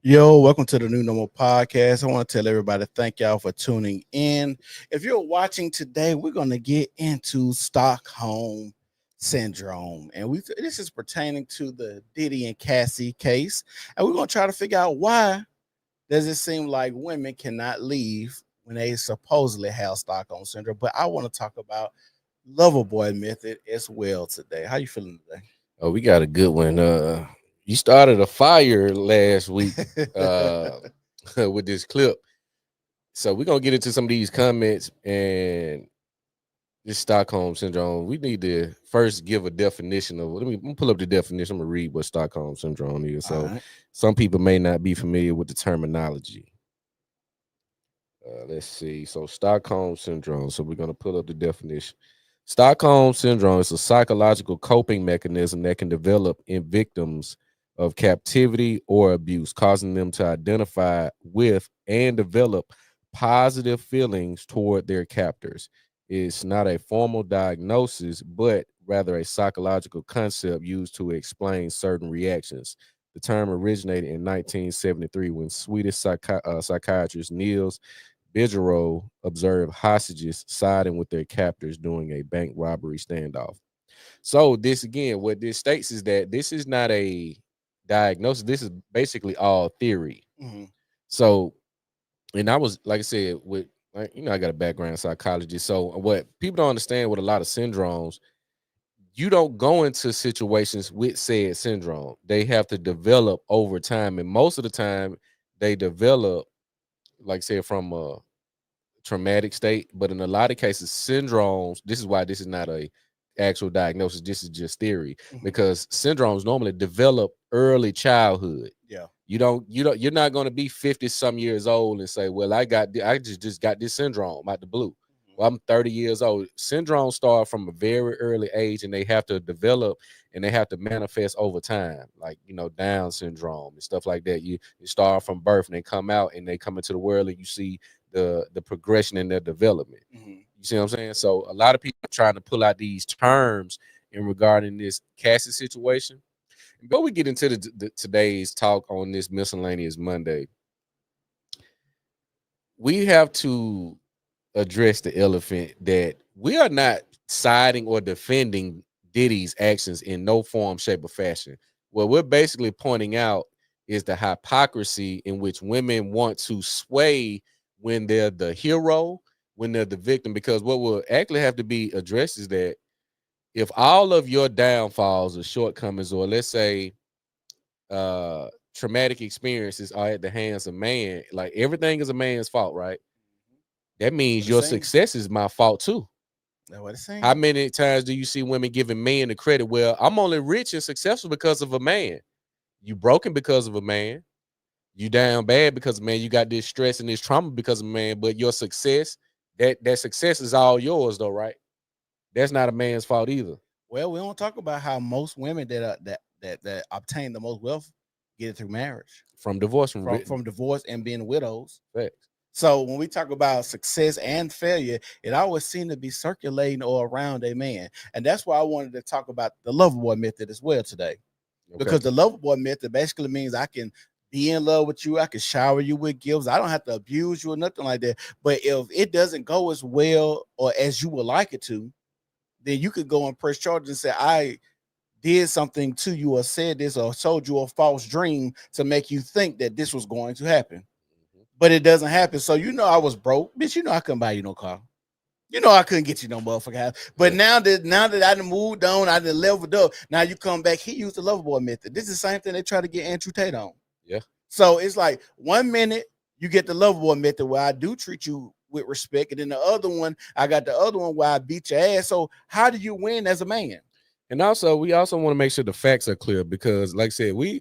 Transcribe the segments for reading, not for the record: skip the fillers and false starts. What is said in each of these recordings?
Yo, welcome to the New Normal Podcast. I want to tell everybody thank y'all for tuning in. If you're watching today, we're going to get into Stockholm Syndrome. And this is pertaining to the Diddy and Cassie case. And we're going to try to figure out why does it seem like women cannot leave when they supposedly have Stockholm Syndrome. But I want to talk about Loverboy method as well today. How you feeling Oh, we got a good one. You started a fire last week today? uh with this clip. So we're gonna get into some of these comments and this Stockholm syndrome. We need to first give a definition of let me pull up the definition. I'm gonna read what Stockholm syndrome is. All So right. some people may not be familiar with the terminology. Let's see. So Stockholm syndrome. So we're gonna pull up the definition. Stockholm syndrome is a psychological coping mechanism that can develop in victims of captivity or abuse, causing them to identify with and develop positive feelings toward their captors. It's not a formal diagnosis, but rather a psychological concept used to explain certain reactions. The term originated in 1973 when Swedish psychiatrist Niels Bigero observed hostages siding with their captors during a bank robbery standoff. So this again, what this states is that this is not a diagnosis. This is basically all theory. Mhm. So, and I was like I said, with I got a background in psychology. So what people don't understand with a lot of syndromes, you don't go into situations with said syndrome. They have to develop over time, and most of the time they develop, like I said, from a traumatic state, but in a lot of cases, syndromes. This is why this is not a actual diagnosis. This is just theory Mhm. because syndromes normally develop early childhood. Yeah. You're not going to be 50 some years old and say, well, I just got this syndrome out the blue. Mhm. Well, I'm 30 years old. Syndromes start from a very early age and they have to develop and they have to manifest over time, like Down syndrome and stuff like that. You start from birth and they come out and they come into the world and you see the progression in their development. Mhm. You see what I'm saying? So a lot of people are trying to pull out these terms in regarding this Cassie situation. And before we get into today's talk on this miscellaneous Monday, we have to address the elephant that we are not siding or defending Diddy's actions in no form, shape, or fashion. What we're basically pointing out is the hypocrisy in which women want to sway when they're the hero, when they're the victim. Because what will actually have to be addressed is that if all of your downfalls or shortcomings, or let's say traumatic experiences are at the hands of man, like everything is a man's fault, right? That means What it your seems. success is my fault too. That's what it How seems. many times do you see women giving men the credit? Well, I'm only rich and successful because of a man. You broken because of a man. You down bad because of man. You got this stress and this trauma because of man. But your success, that success is all yours, though, right? That's not a man's fault either. Well, we don't talk about how most women that obtain the most wealth get it through marriage, From divorce, from from divorce and being widows. facts. So when we talk about success and failure, it always seems to be circulating or around a man, and that's why I wanted to talk about the Loverboy method as well today, Okay. because the Loverboy method basically means I can be in love with you, I can shower you with gifts, I don't have to abuse you or nothing like that. But if it doesn't go as well or as you would like it to, then you could go and press charges and say, I did something to you or said this or showed you a false dream to make you think that this was going to happen. Mhm. But it doesn't happen. So I was broke. Bitch, I couldn't buy you no car. I couldn't get you no motherfucking house. But Yeah. now that I done moved on, I done leveled up. Now you come back. He used the Loverboy method. This is the same thing they try to get Andrew Tate on. Yeah. So it's like 1 minute you get the Loverboy method where I do treat you with respect, and then the other one, I got the other one where I beat your ass. So how do you win as a man? And also, we also want to make sure the facts are clear because, like I said, we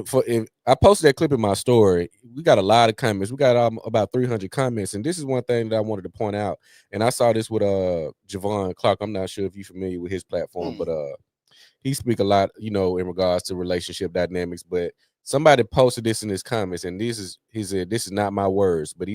for if I posted that clip in my story, we got a lot of comments. We got about 300 comments, and this is one thing that I wanted to point out. And I saw this with Javon Clark. I'm not sure if you're familiar with his platform, Hmm. but he speak a lot, in regards to relationship dynamics. But somebody posted this in his comments, and he said, "This is not my words," but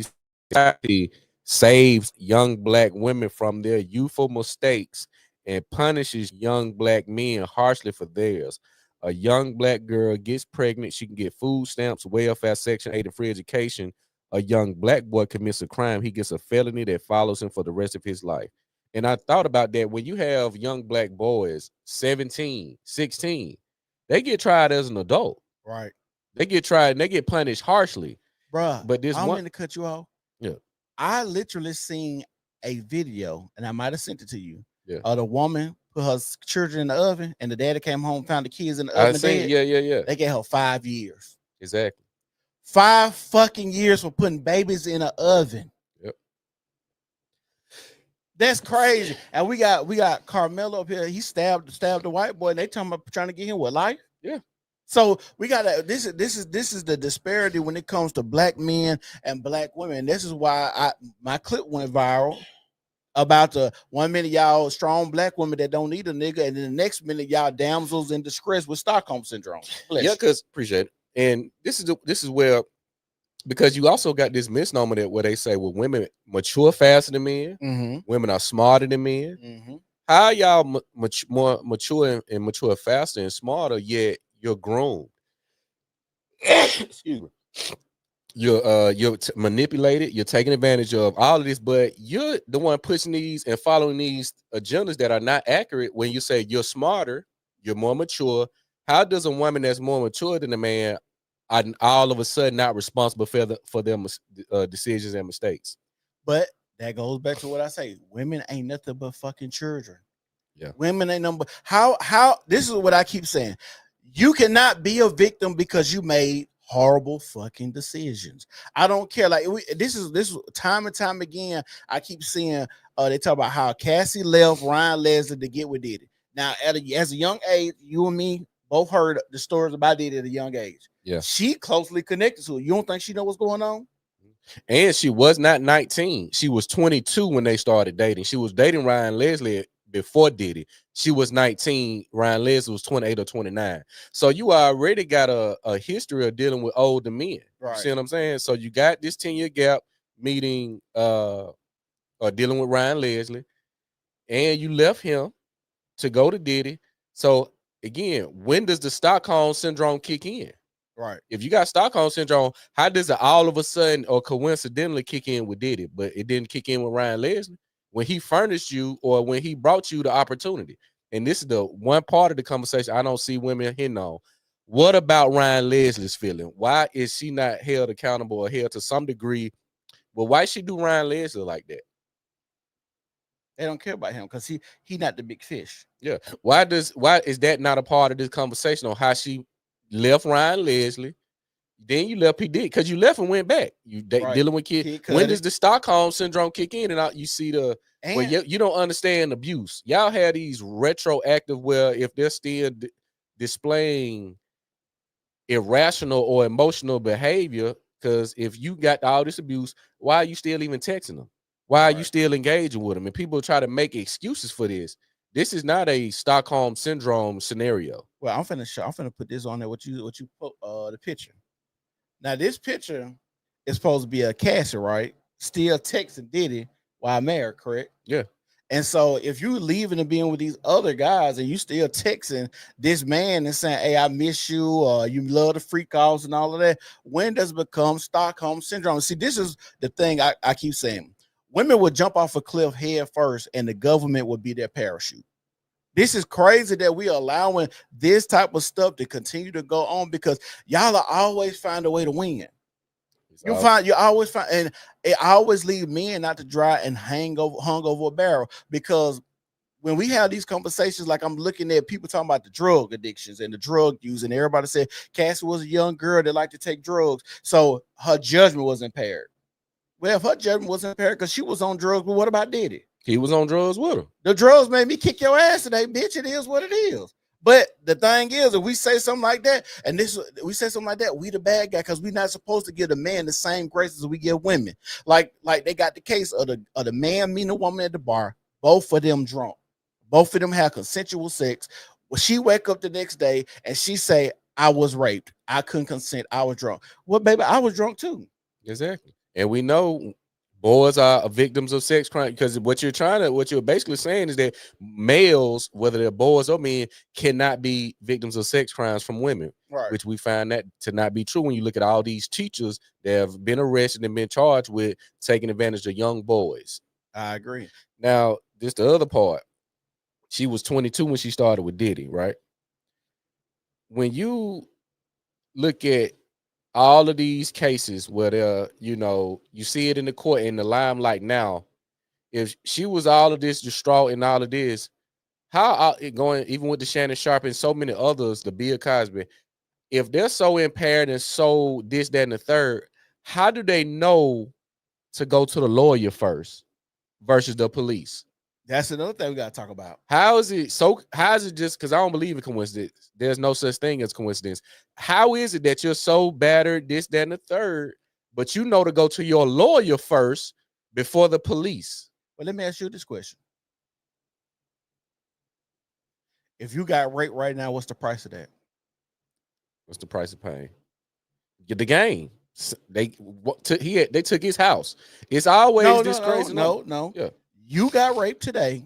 he saves young black women from their youthful mistakes and punishes young black men harshly for theirs. A young black girl gets pregnant, she can get food stamps, welfare, Section 8, and free education. A young black boy commits a crime, he gets a felony that follows him for the rest of his life. And I thought about that when you have young black boys, 17, 16, they get tried as an adult. Right. They get tried and they get punished harshly. Bruh, But this I don't one, mean to cut you off. yeah, I literally seen a video, and I might have sent it to you, yeah. of the woman put her children in the oven, and the daddy came home, found the kids in the I oven seen, dead. yeah. They gave her 5 years. Exactly. 5 fucking years for putting babies in an oven. Yep. That's crazy. And we got Carmelo up here. He stabbed the white boy, and they talking about trying to get him with life. Yeah. So we got this is the disparity when it comes to black men and black women. This is why my clip went viral about the 1 minute y'all strong black women that don't need a nigga, and then the next minute y'all damsels in distress with Stockholm Syndrome. Bless Yeah, you. because appreciate it. And this is where, because you also got this misnomer that where they say, well, women mature faster than men, Mm-hmm. women are smarter than men. Mm-hmm. How y'all more mature and mature faster and smarter, yet you're groomed? Excuse me. You're manipulated, you're taking advantage of all of this, but you're the one pushing these and following these agendas that are not accurate. When you say you're smarter, you're more mature, how does a woman that's more mature than a man all of a sudden not responsible for their decisions and mistakes? But that goes back to what I say: women ain't nothing but fucking children. Yeah. Women ain't number. How this is what I keep saying. You cannot be a victim because you made horrible fucking decisions. I don't care. Like this is time and time again. I keep seeing they talk about how Cassie left Ryan Leslie to get with Diddy. Now, as a young age, you and me both heard the stories about Diddy at a young age. Yeah. She closely connected to it. You don't think she know what's going on? And she was not 19. She was 22 when they started dating. She was dating Ryan Leslie before Diddy. She was 19. Ryan Leslie was 28 or 29. So you already got a history of dealing with older men. Right. You see what I'm saying? So you got this 10-year gap meeting or dealing with Ryan Leslie, and you left him to go to Diddy. So again, when does the Stockholm Syndrome kick in? Right. If you got Stockholm Syndrome, how does it all of a sudden or coincidentally kick in with Diddy, but it didn't kick in with Ryan Leslie when he furnished you or when he brought you the opportunity? And this is the one part of the conversation I don't see women hitting on. What about Ryan Leslie's feeling? Why is she not held accountable or held to some degree? Well, why she do Ryan Leslie like that? They don't care about him because he not the big fish. Yeah. Why is that not a part of this conversation on how she left Ryan Leslie? Then you left P. Diddy because you left and went back. You Right. dealing with kids. When does the Stockholm Syndrome kick in? And you see well, you don't understand abuse. Y'all have these retroactive where if they're still displaying irrational or emotional behavior, because if you got all this abuse, why are you still even texting them? Why are you still engaging with them? And people try to make excuses for this. This is not a Stockholm Syndrome scenario. Well, I'm finna put this on there. What you put the picture. Now this picture is supposed to be a Cassie, right? Still texting Diddy while married, correct? Yeah. And so if you leaving and being with these other guys and you still texting this man and saying, "Hey, I miss you," or you love the freak offs and all of that, when does it become Stockholm Syndrome? See, this is the thing I keep saying. Women would jump off a cliff head first, and the government would be their parachute. This is crazy that we are allowing this type of stuff to continue to go on because y'all are always find a way to win. You always find, and it always leave men not to dry and hung over a barrel because when we have these conversations, like I'm looking at people talking about the drug addictions and the drug use, and everybody said Cassie was a young girl that liked to take drugs, so her judgment was impaired. Well, if her judgment was impaired because she was on drugs, but what about Diddy? He was on drugs with her. The drugs made me kick your ass today, bitch. It is what it is. But the thing is, if we say something like that, and we say something like that, we the bad guy because we're not supposed to give a man the same grace as we give women. Like they got the case of the man meeting a woman at the bar, both of them drunk, both of them have consensual sex. Well, she wake up the next day and she say, "I was raped. I couldn't consent. I was drunk." Well, baby, I was drunk too. Exactly. And we know Boys are victims of sex crime because what you're basically saying is that males, whether they're boys or men, cannot be victims of sex crimes from women, Right. which we find that to not be true when you look at all these teachers that have been arrested and been charged with taking advantage of young boys. I agree. Now, this the other part. She was 22 when she started with Diddy, right? When you look at all of these cases where you see it in the court in the limelight now. If she was all of this distraught and all of this, how it going even with the Shannon Sharp and so many others, the Bill Cosby, if they're so impaired and so this, that, and the third, how do they know to go to the lawyer first versus the police? That's another thing we got to talk about. How is it so? How is it just because I don't believe in coincidence? There's no such thing as coincidence. How is it that you're so battered, this, that, and the third, but you know to go to your lawyer first before the police? Well, let me ask you this question. If you got raped right now, what's the price of that? What's the price of pain? Get the game. They took his house. It's always this crazy. No. Yeah, You got raped today.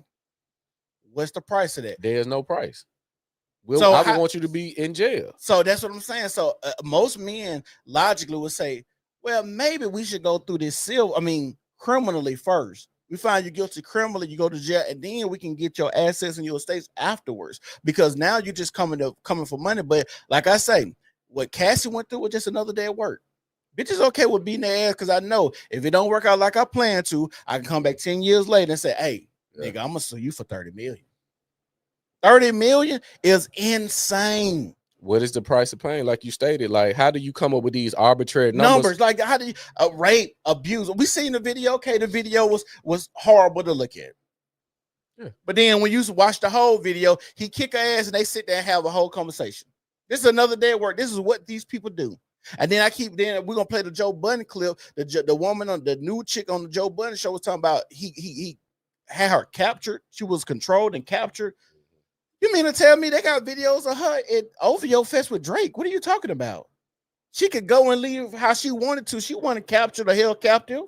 What's the price of that? there's no price. I would want you to be in jail. So that's what I'm saying. So most men logically would say, well, maybe we should go through this criminally first. We find you guilty criminally, you go to jail, and then we can get your assets and your estates afterwards. Because now you're just coming for money. But like I say, what Cassie went through was just another day at work. Bitch is okay with beating their ass because I know if it don't work out like I plan to, I can come back 10 years later and say, hey, nigga, I'm gonna sue you for 30 million. 30 million is insane. What is the price of pain? Like you stated, like how do you come up with these arbitrary numbers? Like how do you rape, abuse? We seen the video. Okay, the video was horrible to look at. Yeah. But then when you watch the whole video, he kick her ass and they sit there and have a whole conversation. This is another day at work. This is what these people do. And then we're gonna play the Joe Budden clip. The woman on the new chick on the Joe Budden show was talking about he had her captured. She was controlled and captured. You mean to tell me they got videos of her at OVO Fest with Drake? What are you talking about? She could go and leave how she wanted to. She wanted to capture the hell captive.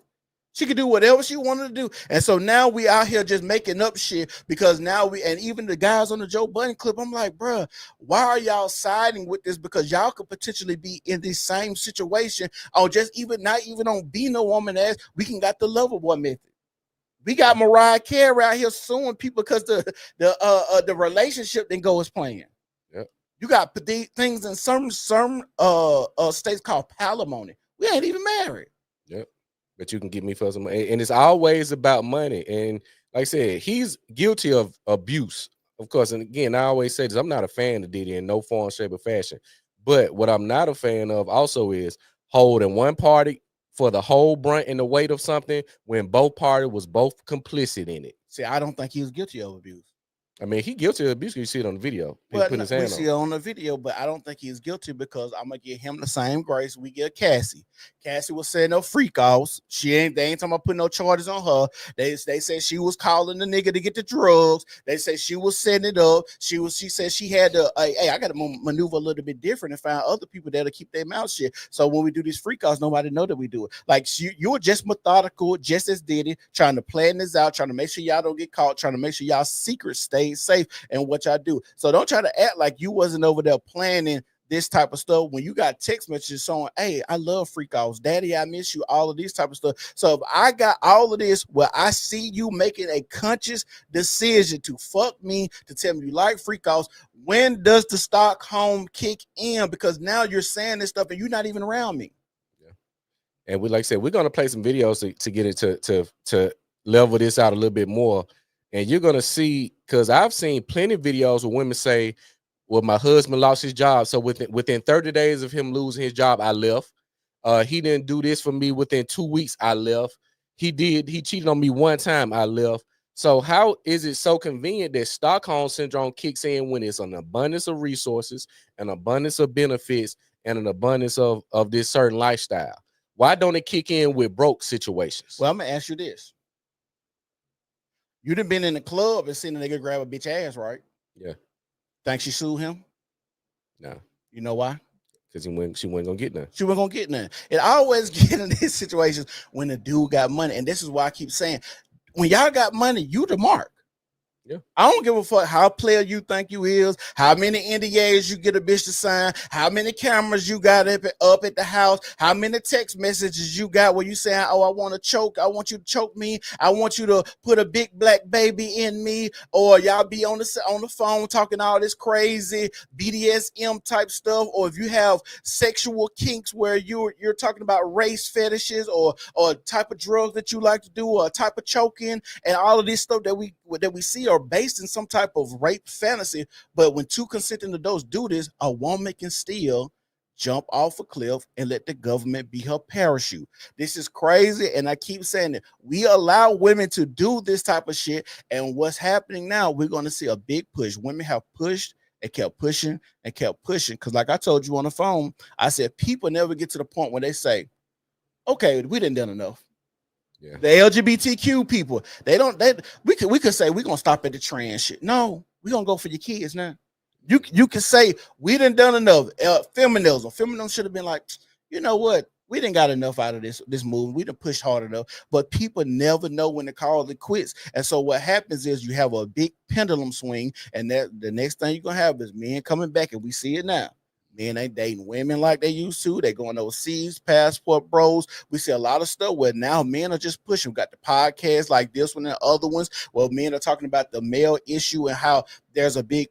She could do whatever she wanted to do. And so now we out here just making up shit because now and even the guys on the Joe Budden clip, I'm like, bruh, why are y'all siding with this? Because y'all could potentially be in the same situation or just not even on being a woman ass. We can got the lover boy method. We got Mariah Carey out here suing people because the relationship didn't go as planned. Yep. You got things in some states called palimony. We ain't even married. Yep. But you can get me for some money. And it's always about money. And like I said, he's guilty of abuse, of course. And again, I always say this, I'm not a fan of Diddy in no form, shape, or fashion. But what I'm not a fan of also is holding one party for the whole brunt and the weight of something when both parties was both complicit in it. See, I don't think he was guilty of abuse. I mean, he guilty of abuse. You see it on the video. But we see it on the video, but I don't think he's guilty because I'm gonna give him the same grace we give Cassie. Cassie was setting up freak offs. They ain't talking about putting no charges on her. They said she was calling the nigga to get the drugs. They said she was setting it up. She said she had to. Hey, I got to maneuver a little bit different and find other people that'll keep their mouth shut. So when we do these freak offs, nobody know that we do it. Like you were just methodical, just as Diddy, trying to plan this out, trying to make sure y'all don't get caught, trying to make sure y'all secrets stay safe and what y'all do. So don't try to act like you wasn't over there planning this type of stuff when you got text messages showing, hey, I love freak offs, daddy, I miss you, all of these type of stuff. So if I got all of this where I see you making a conscious decision to fuck me, to tell me you like freak offs, when does the Stockholm kick in? Because now you're saying this stuff and you're not even around me. Yeah. And we, like I said, we're gonna play some videos to get it to level this out a little bit more. And you're gonna see, because I've seen plenty of videos where women say, well, my husband lost his job, so within 30 days of him losing his job, I left. He didn't do this for me within 2 weeks, I left. He cheated on me one time, I left. So how is it so convenient that Stockholm Syndrome kicks in when it's an abundance of resources, an abundance of benefits, and an abundance of this certain lifestyle? Why don't it kick in with broke situations? Well, I'm gonna ask you this. You done been in the club and seen a nigga grab a bitch ass, right? Yeah. Think she sued him? No. You know why? because she wasn't gonna get none. She wasn't gonna get none. It always get in these situations when the dude got money, and this is why I keep saying, when y'all got money, you the mark. Yeah. I don't give a fuck how player you think you is, how many NDAs you get a bitch to sign, how many cameras you got up at the house, how many text messages you got where you saying, oh, I want to choke, I want you to choke me, I want you to put a big black baby in me, or y'all be on the phone talking all this crazy BDSM type stuff, or if you have sexual kinks where you're talking about race fetishes or type of drugs that you like to do, or a type of choking, and all of this stuff that we see are based in some type of rape fantasy. But when two consenting adults do this, a woman can still jump off a cliff and let the government be her parachute. This is crazy, and I keep saying it. We allow women to do this type of shit, and what's happening now, we're going to see a big push. Women have pushed and kept pushing and kept pushing, because like I told you on the phone, I said people never get to the point where they say, okay, we didn't done enough. Yeah. The LGBTQ people, we could say we're gonna stop at the trans shit. No, we're gonna go for your kids now. You can say we done enough. Feminism should have been like, you know what? We didn't got enough out of this movement. We done pushed hard enough. But people never know when to call it quits. And so what happens is you have a big pendulum swing, and that the next thing you're gonna have is men coming back, and we see it now. Men ain't dating women like they used to. They going overseas, passport bros. We see a lot of stuff where now men are just pushing. We got the podcasts like this one and other ones where men are talking about the male issue and how there's a big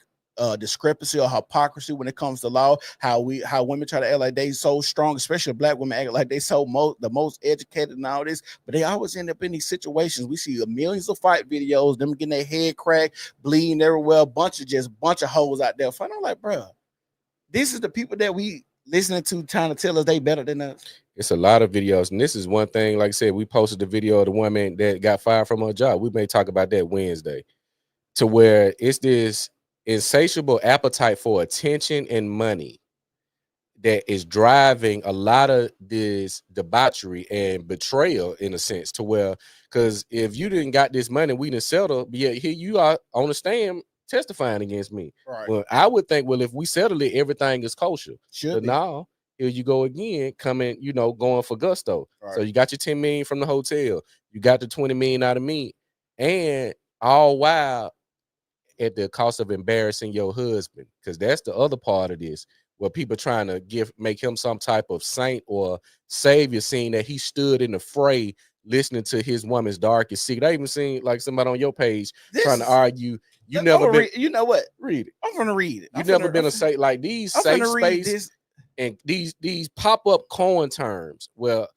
discrepancy or hypocrisy when it comes to law. How women try to act like they so strong, especially black women act like they the most educated and all this, but they always end up in these situations. We see millions of fight videos, them getting their head cracked, bleeding everywhere, bunch of hoes out there fighting. I'm like, bro. This is the people that we listening to trying to tell us they better than us. It's a lot of videos, and this is one thing. Like I said, we posted the video of the woman that got fired from her job. We may talk about that Wednesday, to where it's this insatiable appetite for attention and money that is driving a lot of this debauchery and betrayal, in a sense, to where, because if you didn't got this money, we didn't settle, but yet here you are on the stand testifying against me. Right. Well, I would think, well, if we settle it, everything is kosher. But now, here you go again, coming, going for gusto. Right. So you got your 10 million from the hotel, you got the 20 million out of me, and all while at the cost of embarrassing your husband, because that's the other part of this, where people trying to make him some type of saint or savior, seeing that he stood in the fray listening to his woman's darkest secret. I even seen like somebody on your page trying to argue. You never been. You know what? Read it. I'm gonna read it. You never been a safe like these safe space and these pop-up coin terms. Well,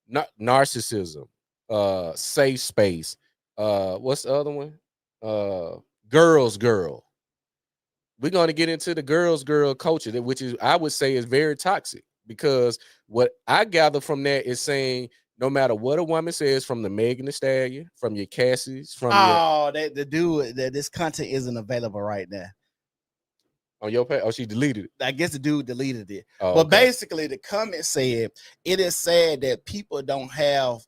not narcissism, safe space. What's the other one? Girls girl. We're gonna get into the girls girl culture, which is, I would say, is very toxic, because what I gather from that is saying, no matter what a woman says, from the Megan Thee Stallion, from your Cassies, from the dude, that this content isn't available right now on your page. Oh, she deleted it. I guess the dude deleted it. Oh, but okay. Basically, the comment said, it is sad that people don't have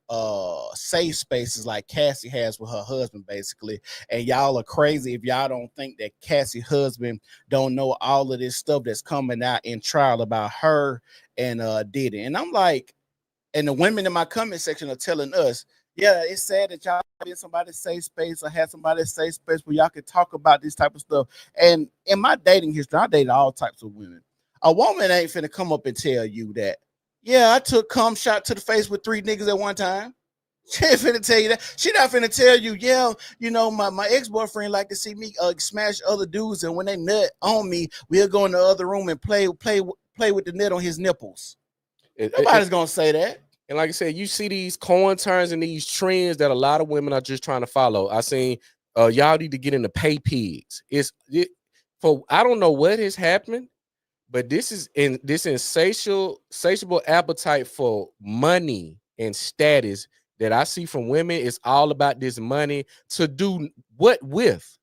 safe spaces like Cassie has with her husband, basically. And y'all are crazy if y'all don't think that Cassie's husband don't know all of this stuff that's coming out in trial about her and Diddy. And I'm like, and the women in my comment section are telling us, yeah, it's sad that y'all in somebody's safe space or have somebody's safe space where y'all can talk about this type of stuff. And in my dating history, I dated all types of women. A woman ain't finna come up and tell you that, yeah, I took cum shot to the face with 3 niggas at one time. She ain't finna tell you that. She not finna tell you, yeah, my ex-boyfriend like to see me smash other dudes, and when they nut on me, we'll go in the other room and play with the net on his nipples. Nobody's gonna say that. And like I said, you see these coin turns and these trends that a lot of women are just trying to follow. I seen y'all need to get into pay pigs. I don't know what has happened, but this insatiable appetite for money and status that I see from women is all about this money to do what with.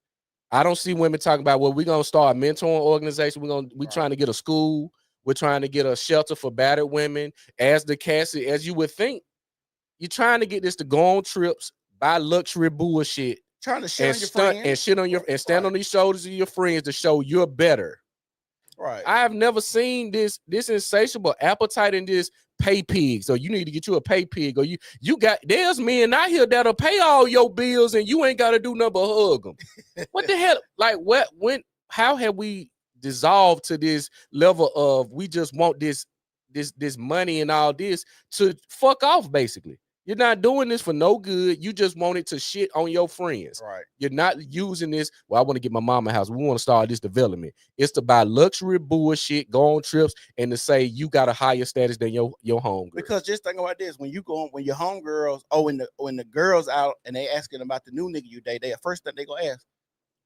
I don't see women talking about, well, we're gonna start a mentoring organization. We're trying to get a school. We're trying to get a shelter for battered women. As you would think, you're trying to get this to go on trips, buy luxury bullshit, trying to shit on your friends, and shit on your and stand on the shoulders of your friends to show you're better. Right. I have never seen this insatiable appetite in this pay pig. So you need to get you a pay pig, or you got there's men out here that'll pay all your bills and you ain't got to do nothing but hug them. What the hell? Like what? When? How have we dissolved to this level of we just want this money and all this to fuck off? Basically, you're not doing this for no good. You just want it to shit on your friends. Right. You're not using this. Well, I want to get my mama a house. We want to start this development. It's to buy luxury bullshit, go on trips, and to say you got a higher status than your home girl. Because just think about this: when you go, when your homegirls, oh, when the girls out and they asking about the new nigga you date, they first thing they gonna ask,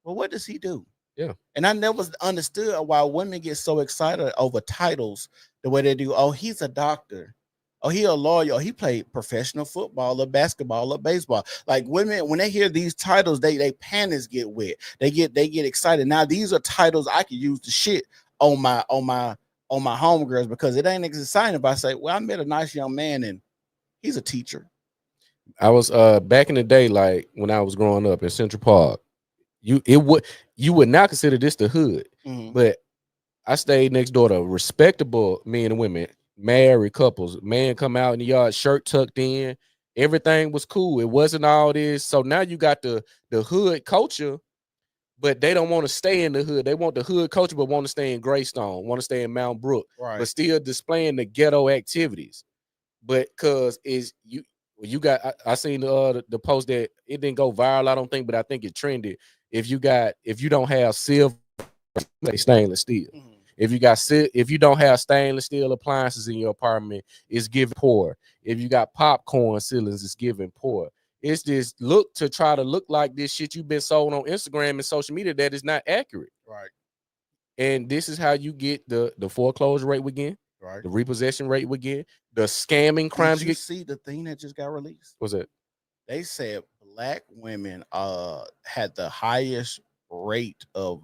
well, what does he do? Yeah. And I never understood why women get so excited over titles the way they do. Oh, he's a doctor. Oh, he a lawyer. Oh, he played professional football or basketball or baseball. Like women, when they hear these titles, they panties get wet. They get excited. Now these are titles I can use to shit on my homegirls, because it ain't as exciting if I say, well, I met a nice young man and he's a teacher. I was back in the day, like when I was growing up in Central Park. You would not consider this the hood, but I stayed next door to respectable men and women, married couples. Man come out in the yard, shirt tucked in, everything was cool. It wasn't all this. So now you got the hood culture, but they don't want to stay in the hood. They want the hood culture, but want to stay in Greystone, want to stay in Mount Brook, Right. but still displaying the ghetto activities. But cause is you got I seen the post that it didn't go viral, I don't think, but I think it trended. If you don't have silver, stainless steel. If you don't have stainless steel appliances in your apartment, it's giving poor. If you got popcorn ceilings, it's giving poor. It's this look to try to look like this shit you've been sold on Instagram and social media that is not accurate. Right. And this is how you get the foreclosure rate again, right, the repossession rate again, the scamming crimes. Did you see the thing that just got released? What's that? They said black women had the highest rate of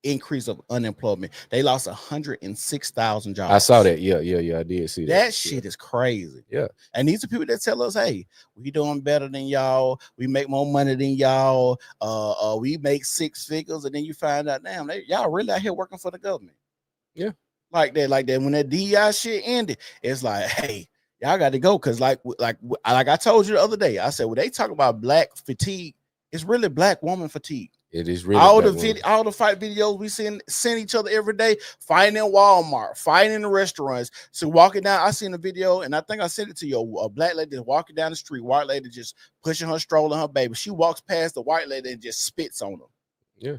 increase of unemployment. They lost 106,000 jobs. I saw that. Yeah, I did see that. That shit is crazy. Yeah. And these are people that tell us, hey, we doing better than y'all. We make more money than y'all. We make six figures. And then you find out, damn, y'all really out here working for the government. Yeah. Like that. When that DEI shit ended, it's like, hey, y'all got to go. Cause like I told you the other day, I said, when they talk about black fatigue, it's really black woman fatigue. It is really all the fight videos we send each other every day, fighting in Walmart, fighting in the restaurants. So walking down, I seen a video, and I think I sent it to you. A black lady walking down the street, white lady just pushing her stroller, her baby. She walks past the white lady and just spits on her. Yeah.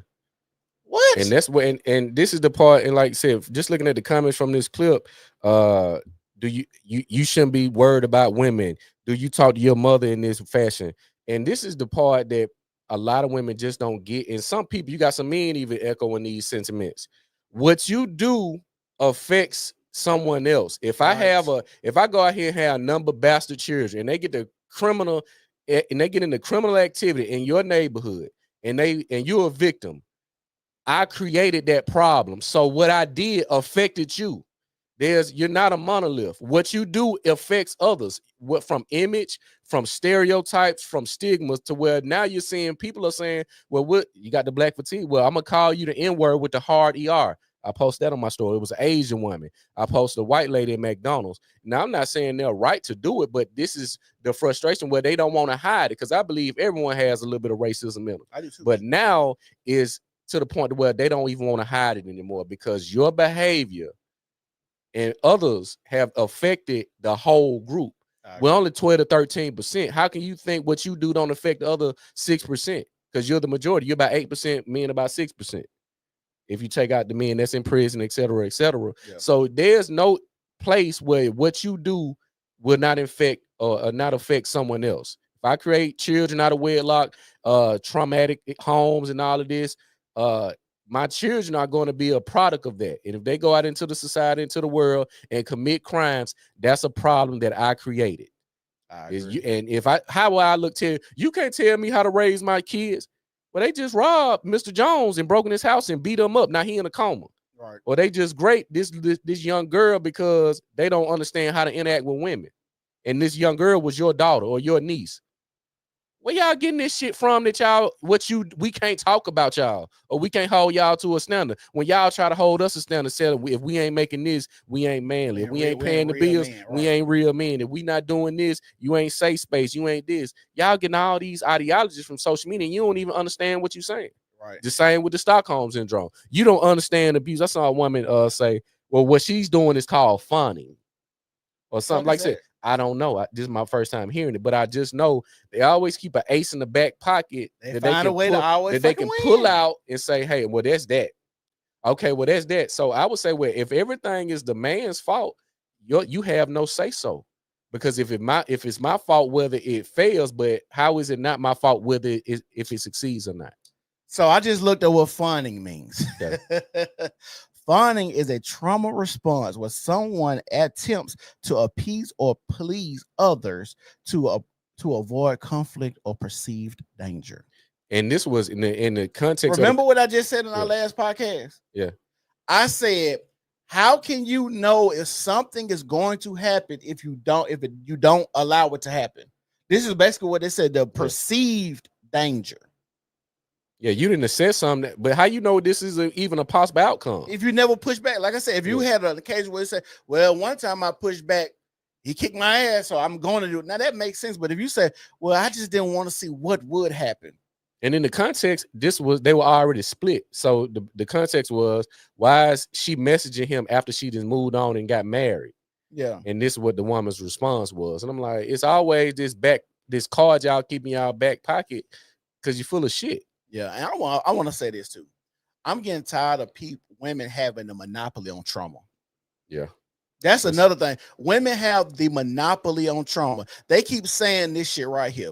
What? And that's what, and this is the part. And like I said, just looking at the comments from this clip, do you shouldn't be worried about women? Do you talk to your mother in this fashion? And this is the part that a lot of women just don't get. And some people, you got some men even echoing these sentiments. What you do affects someone else. If I go out here and have a number of bastard children and they get the criminal and they get into criminal activity in your neighborhood and you're a victim, I created that problem. So what I did affected you. You're not a monolith. What you do affects others. What from image, from stereotypes, from stigmas, to where now you're seeing people are saying, well, what you got the black fatigue? Well, I'm gonna call you the N-word with the hard ER. I posted that on my story. It was an Asian woman. I posted a white lady at McDonald's. Now I'm not saying they're right to do it, but this is the frustration where they don't want to hide it, because I believe everyone has a little bit of racism in them. I do too. But now is to the point where they don't even want to hide it anymore, because your behavior and others have affected the whole group. We're only 12 to 13%. How can you think what you do don't affect the other 6%? Because you're the majority. You're about 8%, men about 6%. If you take out the men that's in prison, et cetera, et cetera. Yeah. So there's no place where what you do will not affect or not affect someone else. If I create children out of wedlock, traumatic homes and all of this, my children are going to be a product of that. And if they go out into the society, into the world and commit crimes, that's a problem that I created. How will I look to you? Can't tell me how to raise my kids. Well, they just robbed Mr. Jones and broke in his house and beat him up. Now he in a coma. Right. Or they just great this young girl because they don't understand how to interact with women. And this young girl was your daughter or your niece. Where y'all getting this shit from that y'all we can't talk about y'all or we can't hold y'all to a standard when y'all try to hold us a standard? Said if we ain't making this, we ain't manly. If we ain't paying the bills, we ain't real men. If we not doing this, you ain't safe space. You ain't this. Y'all getting all these ideologies from social media and you don't even understand what you're saying. Right. The same with the Stockholm Syndrome. You don't understand abuse. I saw a woman say, well, what she's doing is called fawning or something like that. I don't know. This is my first time hearing it, but I just know they always keep an ace in the back pocket that they can pull out and say, hey, well, that's that. Okay, well, that's that. So I would say, well, if everything is the man's fault, you have no say so. Because if it's my fault whether it fails, but how is it not my fault whether if it succeeds or not? So I just looked at what fawning means. Okay. Fawning is a trauma response where someone attempts to appease or please others to avoid conflict or perceived danger. And this was in the context. Remember what I just said in our last podcast? Yeah. I said, how can you know if something is going to happen if you don't allow it to happen? This is basically what they said, the perceived danger. Yeah, you didn't assess something, but how you know this is even a possible outcome? If you never push back, like I said, if you had an occasion where you say, well, one time I pushed back, he kicked my ass, so I'm going to do it. Now that makes sense. But if you say, well, I just didn't want to see what would happen. And in the context, they were already split. So the context was, why is she messaging him after she just moved on and got married? Yeah. And this is what the woman's response was. And I'm like, it's always this card y'all keep in y'all back pocket because you're full of shit. Yeah, and I want to say this too. I'm getting tired of women having the monopoly on trauma. Yeah. That's another thing. Women have the monopoly on trauma. They keep saying this shit right here.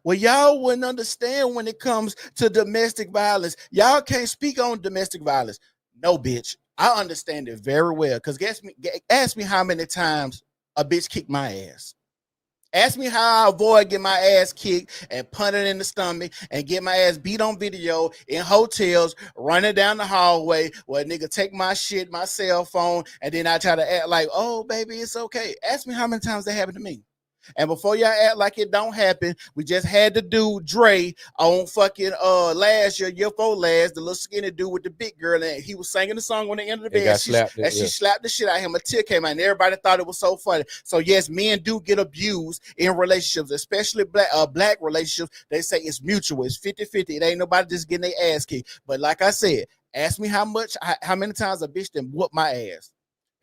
Well, y'all wouldn't understand when it comes to domestic violence. Y'all can't speak on domestic violence. No, bitch. I understand it very well. Because ask me how many times a bitch kicked my ass. Ask me how I avoid getting my ass kicked and punted in the stomach and get my ass beat on video in hotels, running down the hallway where a nigga take my shit, my cell phone, and then I try to act like, oh, baby, it's okay. Ask me how many times that happened to me. And before y'all act like it don't happen, we just had to do Dre on fucking last year before last, the little skinny dude with the big girl, and he was singing the song on the end of the bed. She slapped the shit out of him. A tear came out, and everybody thought it was so funny. So yes, men do get abused in relationships, especially black relationships. They say it's mutual, it's 50-50. It ain't nobody just getting their ass kicked. But like I said, ask me how many times a bitch done whooped my ass.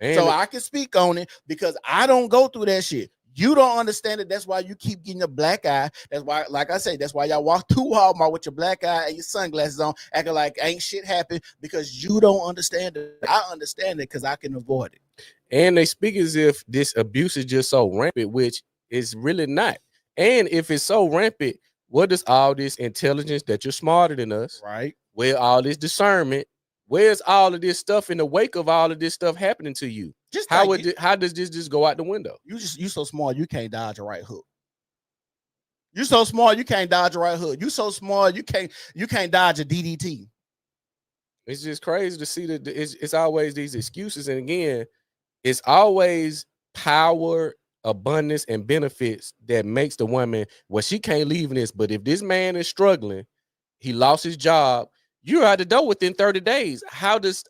And so I can speak on it because I don't go through that shit. You don't understand it. That's why you keep getting a black eye. That's why, like I say, that's why y'all walk through Walmart with your black eye and your sunglasses on, acting like ain't shit happened because you don't understand it. I understand it because I can avoid it. And they speak as if this abuse is just so rampant, which is really not. And if it's so rampant, what is all this intelligence that you're smarter than us? Right. Where all this discernment? Where's all of this stuff in the wake of all of this stuff happening to you? Just how does this just go out the window? You so smart you can't dodge a right hook. You so smart you can't dodge a right hook. You so smart you can't dodge a DDT. It's just crazy to see that it's always these excuses, and again, it's always power, abundance, and benefits that makes the woman, well, she can't leave in this. But if this man is struggling, he lost his job, you're out the door within 30 days.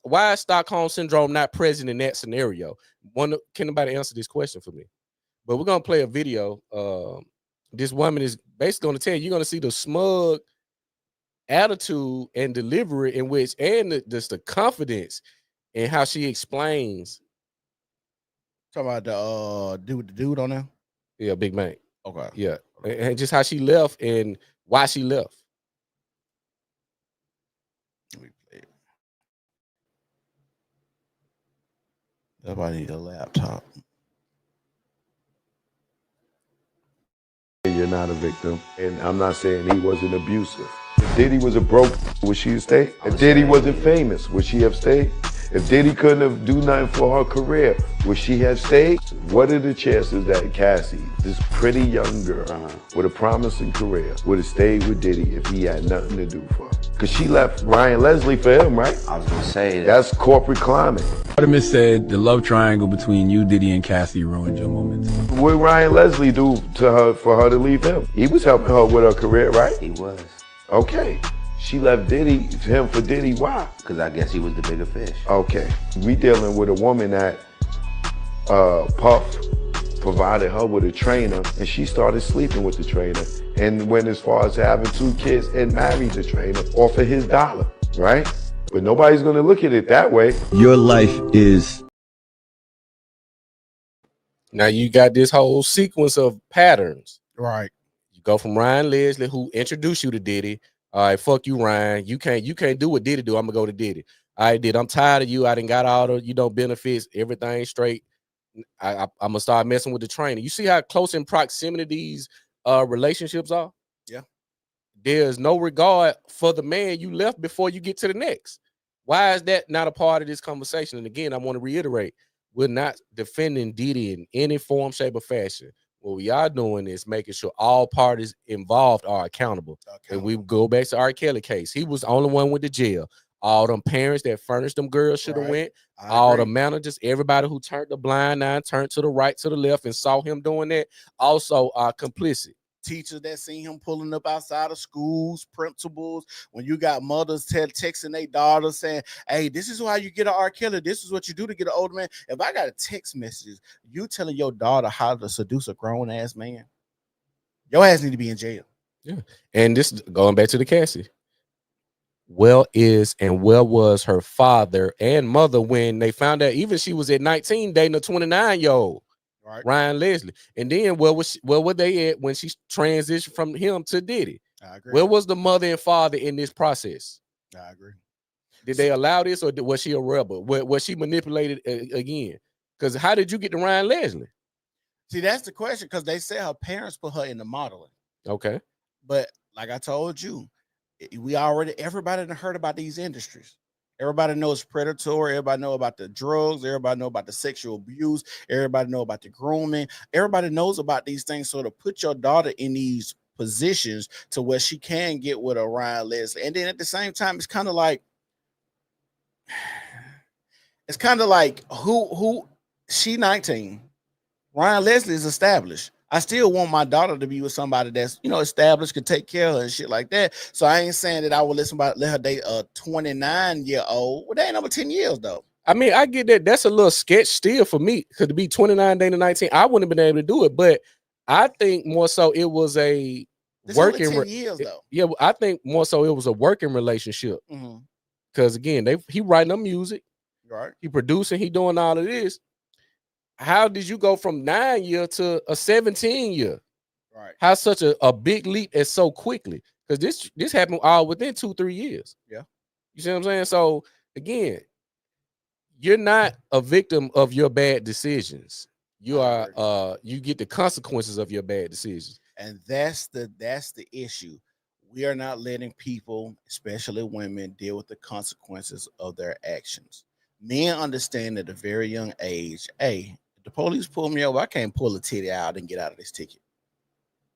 Why is Stockholm Syndrome not present in that scenario? Can anybody answer this question for me? But we're going to play a video. This woman is basically going to tell you, you're going to see the smug attitude and delivery in which, and just the confidence in how she explains. Talking about the dude on there? Yeah, Big Bang. Okay. Yeah. And just how she left and why she left. Everybody need a laptop. You're not a victim, and I'm not saying he wasn't abusive. If Diddy was a broke, would she have stayed? If Diddy wasn't famous, would she have stayed? If Diddy couldn't have do nothing for her career, would she have stayed? What are the chances that Cassie, this pretty young girl with a promising career, would have stayed with Diddy if he had nothing to do for her? Because she left Ryan Leslie for him, right? I was gonna say that. That's corporate climate. Artemis said the love triangle between you, Diddy, and Cassie ruined your moments. What did Ryan Leslie do to her for her to leave him? He was helping her with her career, right? He was. Okay. She left him for Diddy. Why? Because I guess he was the bigger fish. Okay. We dealing with a woman that Puff provided her with a trainer, and she started sleeping with the trainer and went as far as having 2 kids and married the trainer off of his dollar, right? But nobody's gonna look at it that way. Your life is... Now you got this whole sequence of patterns. Right. You go from Ryan Leslie, who introduced you to Diddy. All right, fuck you, Ryan. You can't do what Diddy do. I'm gonna go to Diddy. I did. I'm tired of you. I done got all the benefits, everything straight. I'm gonna start messing with the trainer. You see how close in proximity these relationships are? Yeah. There's no regard for the man you left before you get to the next. Why is that not a part of this conversation? And again, I want to reiterate, we're not defending Diddy in any form, shape, or fashion. What we are doing is making sure all parties involved are accountable. And we go back to R. Kelly case. He was the only one with the jail. All them parents that furnished them girls should have went. All the managers, everybody who turned the blind eye, turned to the right, to the left, and saw him doing that, also are complicit. Teachers that seen him pulling up outside of schools, principals, when you got mothers texting their daughters saying, hey, this is how you get an R. Kelly. This is what you do to get an older man. If I got a text message, you telling your daughter how to seduce a grown-ass man, your ass need to be in jail. Yeah. And this, going back to the Cassie, where was her father and mother when they found out even she was at 19 dating a 29-year-old? Right. Ryan Leslie. And then where were they at when she transitioned from him to Diddy? I agree. Where was the mother and father in this process? I agree. Did they allow this, or was she a rebel? Was she manipulated again? Because how did you get to Ryan Leslie? See, that's the question, because they said her parents put her in the modeling. Okay. But like I told you, everybody done heard about these industries. Everybody knows predatory. Everybody know about the drugs. Everybody know about the sexual abuse. Everybody know about the grooming. Everybody knows about these things. So to put your daughter in these positions to where she can get with a Ryan Leslie, and then at the same time, it's kind of like who she 19, Ryan Leslie is established. I still want my daughter to be with somebody that's, established, could take care of her and shit like that. So I ain't saying that I would let her date a 29-year-old. Well, they ain't over 10 years though. I mean, I get that. That's a little sketch still for me. Could it be 29 dating 19? I wouldn't have been able to do it, but I think more so it was a working 10 years though. Yeah, I think more so it was a working relationship. Because again, he writing them music, right? He producing, he doing all of this. How did you go from 9 year to a 17 year? Right. How such a big leap as so quickly? Because this happened all within 2-3 years. Yeah. You see what I'm saying? So again, you're not a victim of your bad decisions. You are you get the consequences of your bad decisions. And that's the issue. We are not letting people, especially women, deal with the consequences of their actions. Men understand at a very young age, hey, if the police pull me over, I can't pull a titty out and get out of this ticket.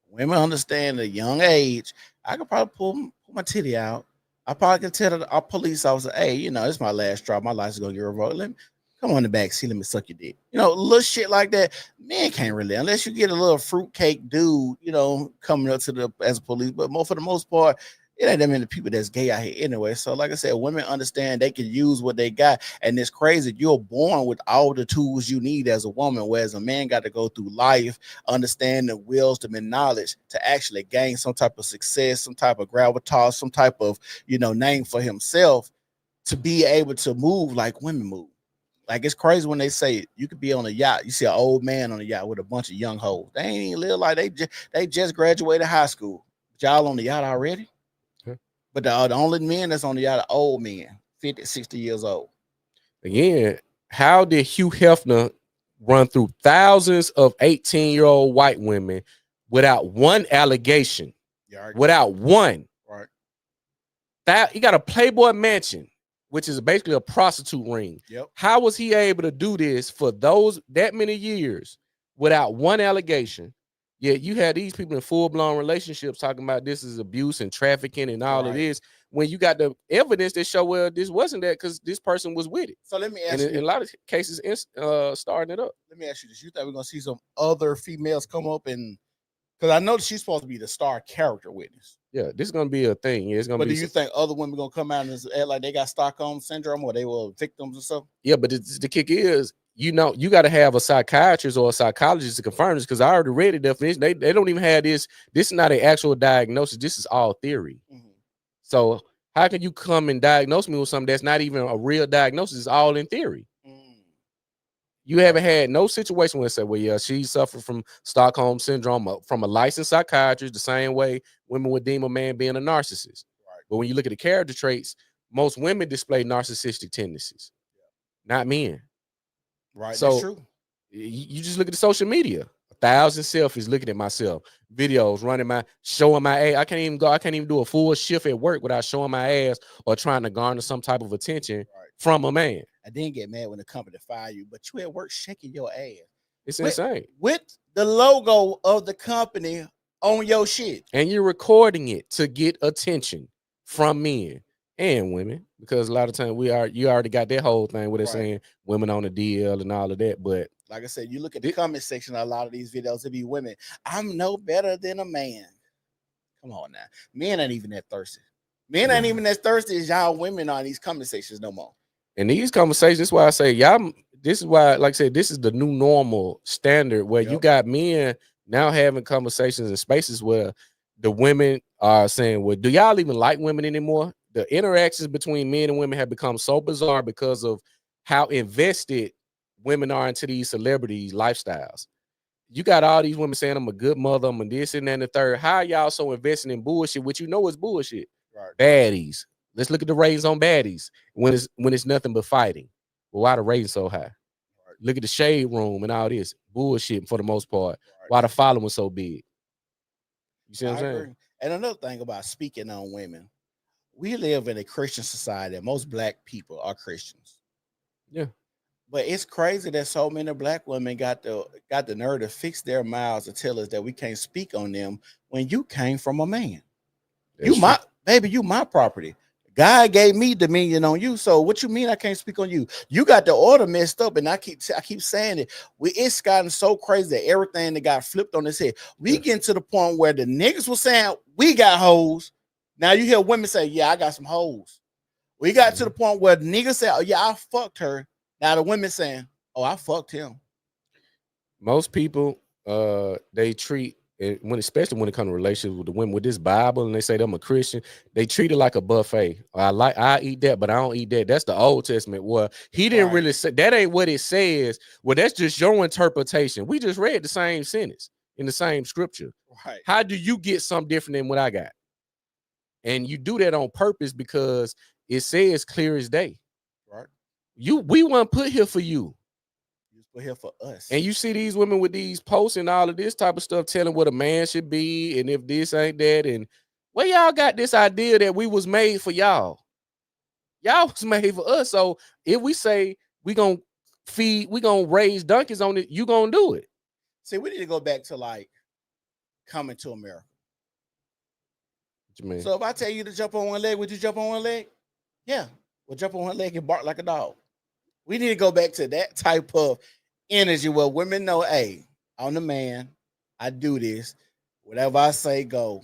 Women understand at a young age, I could probably pull my titty out. I probably can tell our police officer, hey, it's my last straw. My license is going to get revoked. Let me come on the back seat. Let me suck your dick. Little shit like that. Men can't really, unless you get a little fruitcake dude, coming up to as a police. But for the most part, it ain't that many people that's gay out here anyway. So like I said, women understand they can use what they got. And it's crazy. You're born with all the tools you need as a woman, whereas a man got to go through life, understand the wisdom and knowledge to actually gain some type of success, some type of gravitas, some type of, name for himself to be able to move like women move. Like, it's crazy when they say you could be on a yacht. You see an old man on a yacht with a bunch of young hoes. They ain't even live like they just graduated high school. But y'all on the yacht already? But the only men that's on the yacht are old men, 50, 60 years old. Again, how did Hugh Hefner run through thousands of 18-year-old white women without one allegation? Without one. Right. That he got a Playboy mansion. which is basically a prostitute ring. Yep. How was he able to do this for that many years without one allegation? Yet you had these people in full-blown relationships talking about this is abuse and trafficking and all of this, when you got the evidence that show, well, this wasn't that because this person was with it. So let me ask and you, in a lot of cases, starting it up. let me ask you this: you think we're gonna see some other females come up and? Because I know she's supposed to be the star character witness. Yeah, this is gonna be a thing. Yeah, it's gonna But be. do you think other women gonna come out and act like they got Stockholm Syndrome or they were victims or something? Yeah, but the kick is, you got to have a psychiatrist or a psychologist to confirm this, because I already read the definition. They don't even have this. This is not an actual diagnosis. This is all theory. Mm-hmm. So how can you come and diagnose me with something that's not even a real diagnosis? It's all in theory. You haven't had no situation where it said, well, yeah, she suffered from Stockholm Syndrome from a licensed psychiatrist, the same way women would deem a man being a narcissist. Right. But when you look at the character traits, most women display narcissistic tendencies, not men. Right. So that's true. You just look at the social media. 1,000 selfies looking at myself, videos showing my ass. I can't even do a full shift at work without showing my ass or trying to garner some type of attention from a man. I didn't get mad when the company fired you, but you at work shaking your ass. It's insane. With the logo of the company on your shit. And you're recording it to get attention from men and women, because a lot of times you already got that whole thing where they're saying women on the DL and all of that. But like I said, you look at the comment section of a lot of these videos, it be women. I'm no better than a man. Come on now. Men ain't even that thirsty. Men ain't even as thirsty as y'all women on these comment sections no more. And these conversations, that's why I say, y'all, this is why, like I said, this is the new normal standard where you got men now having conversations in spaces where the women are saying, well, do y'all even like women anymore? The interactions between men and women have become so bizarre because of how invested women are into these celebrities' lifestyles. You got all these women saying, I'm a good mother, I'm a this and that and the third. How are y'all so invested in bullshit, which you know is bullshit? Right. Baddies. Let's look at the ratings on baddies when it's nothing but fighting. Well, why the ratings so high? Right. Look at the shade room and all this bullshit for the most part. Right. Why the following so big? You see what I'm saying? And another thing about speaking on women, we live in a Christian society, and most black people are Christians. Yeah. But it's crazy that so many black women got the nerve to fix their mouths to tell us that we can't speak on them when you came from a man. You my property. God gave me dominion on you. So what you mean I can't speak on you? You got the order messed up, and I keep saying it. It's gotten so crazy that everything that got flipped on its head. We get to the point where the niggas was saying we got hoes. Now you hear women say, yeah, I got some hoes. We got to the point where the niggas say, oh yeah, I fucked her. Now the women saying, oh, I fucked him. Most people, they treat, especially when it comes to relationships with the women with this Bible, and they say I'm a Christian, they treat it like a buffet. I eat that, but I don't eat that. That's the Old Testament. Well, he didn't really say that. Ain't what it says. Well, that's just your interpretation. We just read the same sentence in the same scripture. Right. How do you get something different than what I got? And you do that on purpose because it says clear as day. Right. We weren't put here for you. Put here for us. And you see these women with these posts and all of this type of stuff telling what a man should be, and if this ain't that, and where y'all got this idea that we was made for y'all? Y'all was made for us. So if we say we gonna raise donkeys on it, you gonna do it. See, we need to go back to like Coming to America. What you mean? So if I tell you to jump on one leg, would you jump on one leg? Yeah. We'll jump on one leg and bark like a dog. We need to go back to that type of energy where women know, hey, I'm the man. I do this. Whatever I say, go.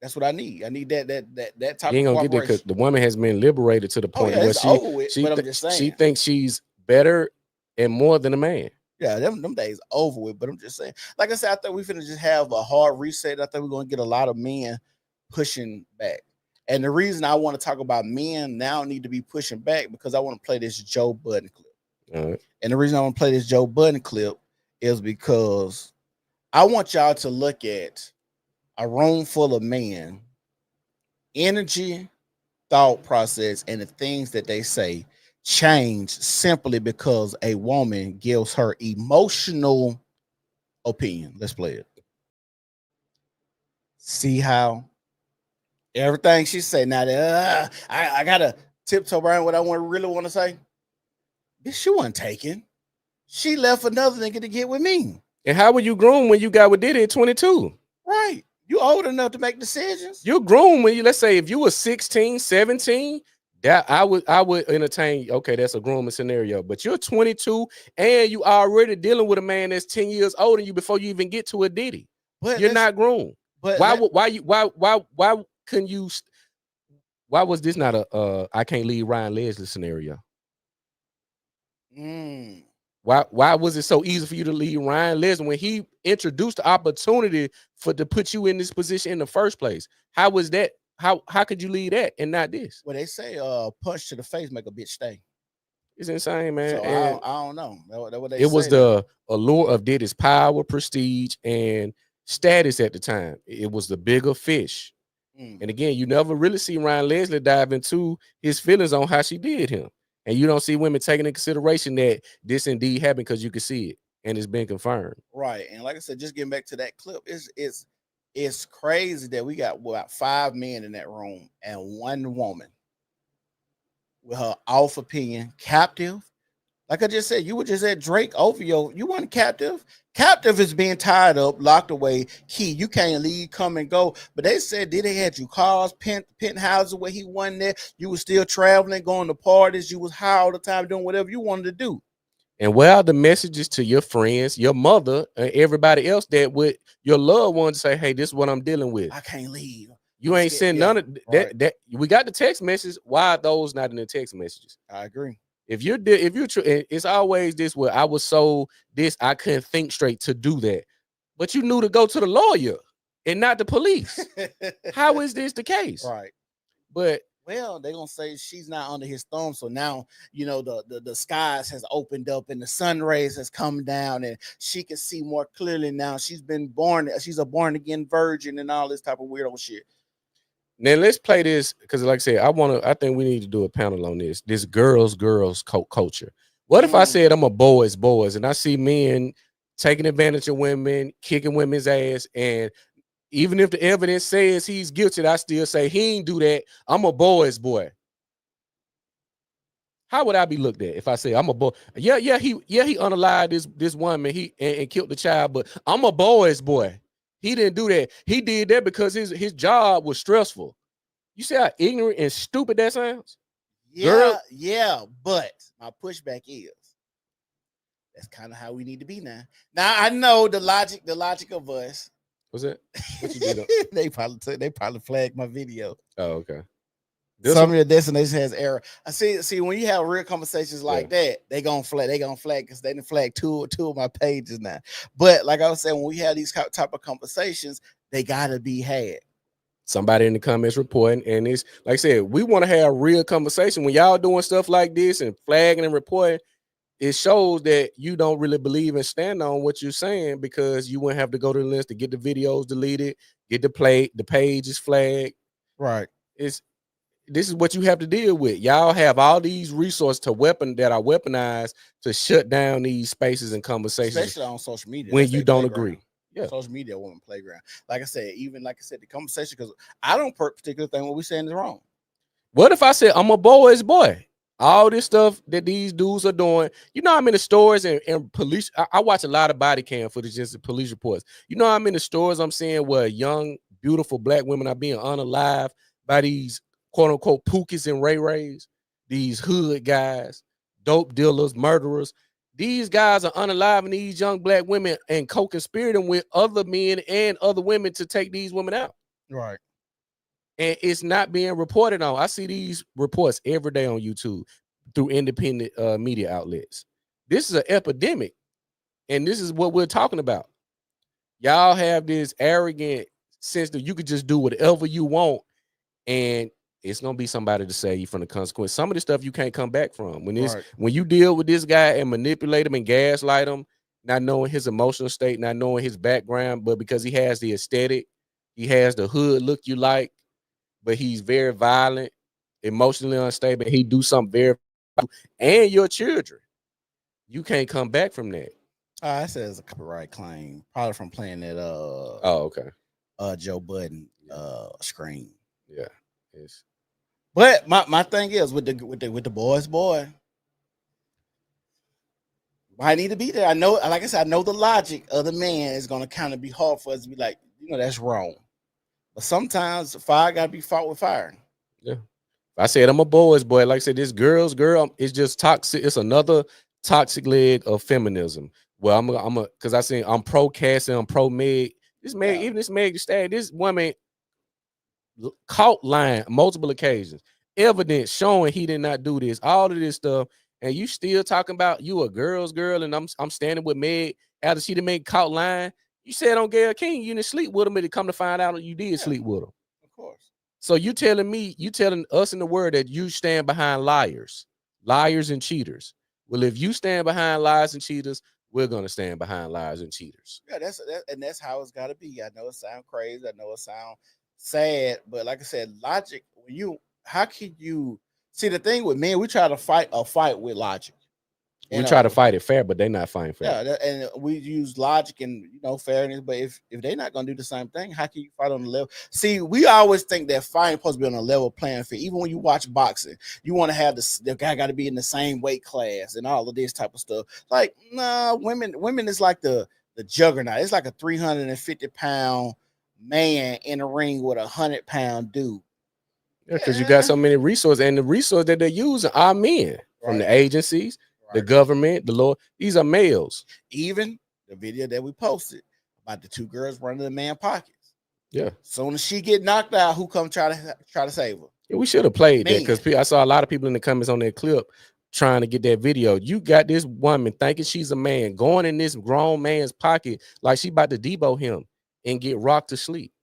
That's what I need. I need that type you ain't of gonna get there because the woman has been liberated to the point where she thinks she's better and more than a man. Yeah, them days over with. But I'm just saying, like I said, I think we finna just have a hard reset. I think we're gonna get a lot of men pushing back. And the reason I want to talk about men now need to be pushing back because I want to play this Joe Budden clip. All right. And the reason I want to play this Joe Budden clip is because I want y'all to look at a room full of men, energy, thought process, and the things that they say change simply because a woman gives her emotional opinion. Let's play it. See how everything she say now that I gotta tiptoe around what I really want to say. Bitch, she wasn't taken. She left another nigga to get with me. And how were you groomed when you got with Diddy at 22? Right. You old enough to make decisions. You're groomed when you, let's say if you were 16, 17, that I would entertain, okay, that's a grooming scenario. But you're 22 and you already dealing with a man that's 10 years older than you before you even get to a Diddy. But You're not groomed. But why couldn't you? Why was this not a I can't leave Ryan Leslie scenario? Why was it so easy for you to leave Ryan Leslie when he introduced the opportunity to put you in this position in the first place? How was that? How could you leave that and not this? Well, they say punch to the face make a bitch stay. It's insane, man. So and I don't know. That what they it was say the allure of Diddy's power, prestige, and status at the time. It was the bigger fish. And again, you never really see Ryan Leslie dive into his feelings on how she did him. And you don't see women taking into consideration that this indeed happened because you can see it and it's been confirmed. Right. And like I said, just getting back to that clip, it's crazy that we got about 5 men in that room and 1 woman with her off opinion, captive. Like I just said, you were just at Drake over you weren't captive. Captive is being tied up, locked away, key. You can't leave, come and go. But they said they had you cars, penthouses where he wasn't there. You were still traveling, going to parties. You was high all the time, doing whatever you wanted to do. And where are the messages to your friends, your mother, and everybody else that would your loved ones say, hey, this is what I'm dealing with. I can't leave. You ain't send none of that. Right. That we got the text messages. Why are those not in the text messages? I agree. If you're it's always this where I was so this, I couldn't think straight to do that. But you knew to go to the lawyer and not the police. How is this the case? Right. But well, they're gonna say she's not under his thumb. So now, the skies has opened up and the sun rays has come down and she can see more clearly now. She's been born, she's a born again virgin and all this type of weirdo shit. Now let's play this because, like I said, I think we need to do a panel on this. This girls culture. What if I said I'm a boys, and I see men taking advantage of women, kicking women's ass, and even if the evidence says he's guilty, I still say he ain't do that. I'm a boy's boy. How would I be looked at if I say I'm a boy? Yeah, he unalived this woman, and killed the child, but I'm a boy's boy. He didn't do that. He did that because his job was stressful. You see how ignorant and stupid that sounds? Yeah, but my pushback is that's kind of how we need to be now. Now I know the logic of us. What's that? What you did? they probably flagged my video. Oh, okay. Some of your destination has error. I see when you have real conversations like that, they gonna flag because they didn't flag two of my pages now. But like I was saying, when we have these type of conversations, they gotta be had. Somebody in the comments reporting, and it's like I said, we want to have real conversation. When y'all doing stuff like this and flagging and reporting, it shows that you don't really believe and stand on what you're saying because you wouldn't have to go to the list to get the videos deleted, get the pages flagged. Right. This is what you have to deal with. Y'all have all these resources that are weaponized to shut down these spaces and conversations, especially on social media when you don't agree. Yeah, social media woman playground. Like I said, the conversation, because I don't particularly think what we're saying is wrong. What if I said I'm a boy's boy? All this stuff that these dudes are doing, I'm in the stores and police. I watch a lot of body cam footage, just police reports. I'm in the stores, I'm seeing where young, beautiful black women are being unalived by these quote unquote pookies and ray-rays, these hood guys, dope dealers, murderers. These guys are unaliving these young black women and co-conspirating with other men and other women to take these women out. Right. And it's not being reported on. I see these reports every day on YouTube through independent media outlets. This is an epidemic. And this is what we're talking about. Y'all have this arrogant sense that you could just do whatever you want and it's gonna be somebody to save you from the consequence. Some of the stuff you can't come back from. When you deal with this guy and manipulate him and gaslight him, not knowing his emotional state, not knowing his background, but because he has the aesthetic, he has the hood look you like, but he's very violent, emotionally unstable. He do something very, and your children, you can't come back from that. I said it's a copyright claim, probably from playing that. Oh, okay. Joe Budden screen. Yeah, it's But my thing is with the boys, boy, I need to be there. I know, like I said, I know the logic of the man is gonna kind of be hard for us to be like, that's wrong. But sometimes fire gotta be fought with fire. Yeah. I said I'm a boy's boy. Like I said, this girl's girl is just toxic. It's another toxic leg of feminism. Well, I'm a because I said I'm pro casting, I'm pro Meg. This Meg, even this Meg Thee Stallion, this woman caught lying multiple occasions, evidence showing he did not do this, all of this stuff, and you still talking about you a girl's girl, and I'm standing with Meg after she done made caught lying. You said on Gayle King you didn't sleep with him, and to come to find out you did sleep with him. Of course. So you telling us in the world that you stand behind liars and cheaters. Well, if you stand behind liars and cheaters, we're gonna stand behind liars and cheaters. Yeah, that's how it's gotta be. I know it sounds crazy. I know it sounds sad, but like I said, logic. How can you see the thing with men? We try to fight a fight with logic. We try to fight it fair, but they're not fighting fair. Yeah, and we use logic and fairness. But if they're not gonna do the same thing, how can you fight on the level? See, we always think that fighting supposed to be on a level playing field. Even when you watch boxing, you want to have the guy got to be in the same weight class and all of this type of stuff. Like, nah, women is like the juggernaut. It's like a 350-pound man in a ring with 100-pound dude. Yeah, because you got so many resources, and the resources that they're using are men from the agencies. The government, the law, these are males. Even the video that we posted about the two girls running the man pockets. Yeah. Soon as she get knocked out, who come try to save her? Yeah, we should have played that because I saw a lot of people in the comments on that clip trying to get that video. You got this woman thinking she's a man going in this grown man's pocket like she about to debo him and get rocked to sleep.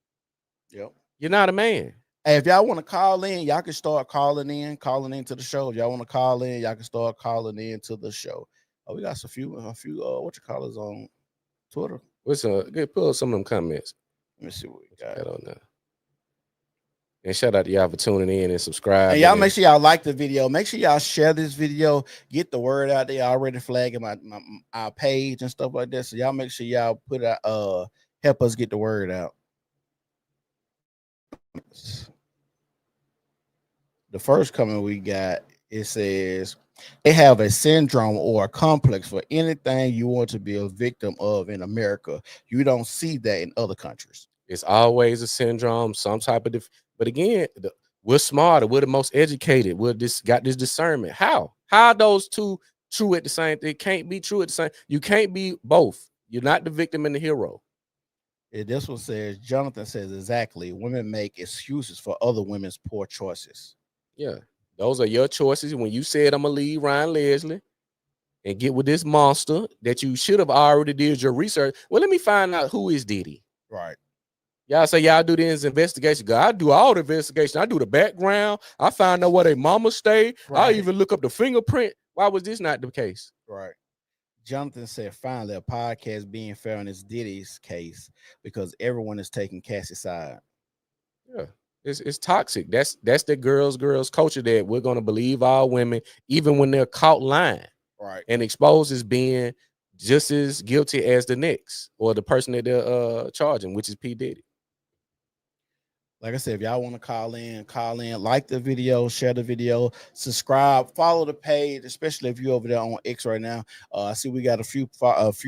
Yep. You're not a man. Hey, if y'all want to call in, y'all can start calling into the show. If y'all want to call in, y'all can start calling in to the show. Oh, we got a few on Twitter. What's pull up some of them comments. Let me see what we got on there. And shout out to y'all for tuning in and subscribing. And y'all make sure y'all like the video. Make sure y'all share this video. Get the word out there. Already flagging our page and stuff like that. So y'all make sure y'all put out help us get the word out. The first comment we got, it says they have a syndrome or a complex for anything you want to be a victim of in America. You don't see that in other countries. It's always a syndrome, some type of but again, we're smarter, we're the most educated, got this discernment. How those two true at the same thing? Can't be true at the same. You can't be both. You're not the victim and the hero. This one says, Jonathan says exactly. Women make excuses for other women's poor choices. Yeah, those are your choices. When you said I'm gonna leave Ryan Leslie and get with this monster that you should have already did your research. Well, let me find out who is Diddy. Right. Y'all say y'all do this investigation. I do all the investigation. I do the background. I find out where their mama stay. Right. I even look up the fingerprint. Why was this not the case? Right. Jonathan said, finally, a podcast being fair in this Diddy's case because everyone is taking Cassie's side. Yeah. It's toxic. That's the girls culture that we're gonna believe all women, even when they're caught lying, right, and exposed as being just as guilty as the next or the person that they're charging, which is P. Diddy. Like I said, if y'all want to call in, like the video, share the video, subscribe, follow the page, especially if you're over there on X right now. I see we got a few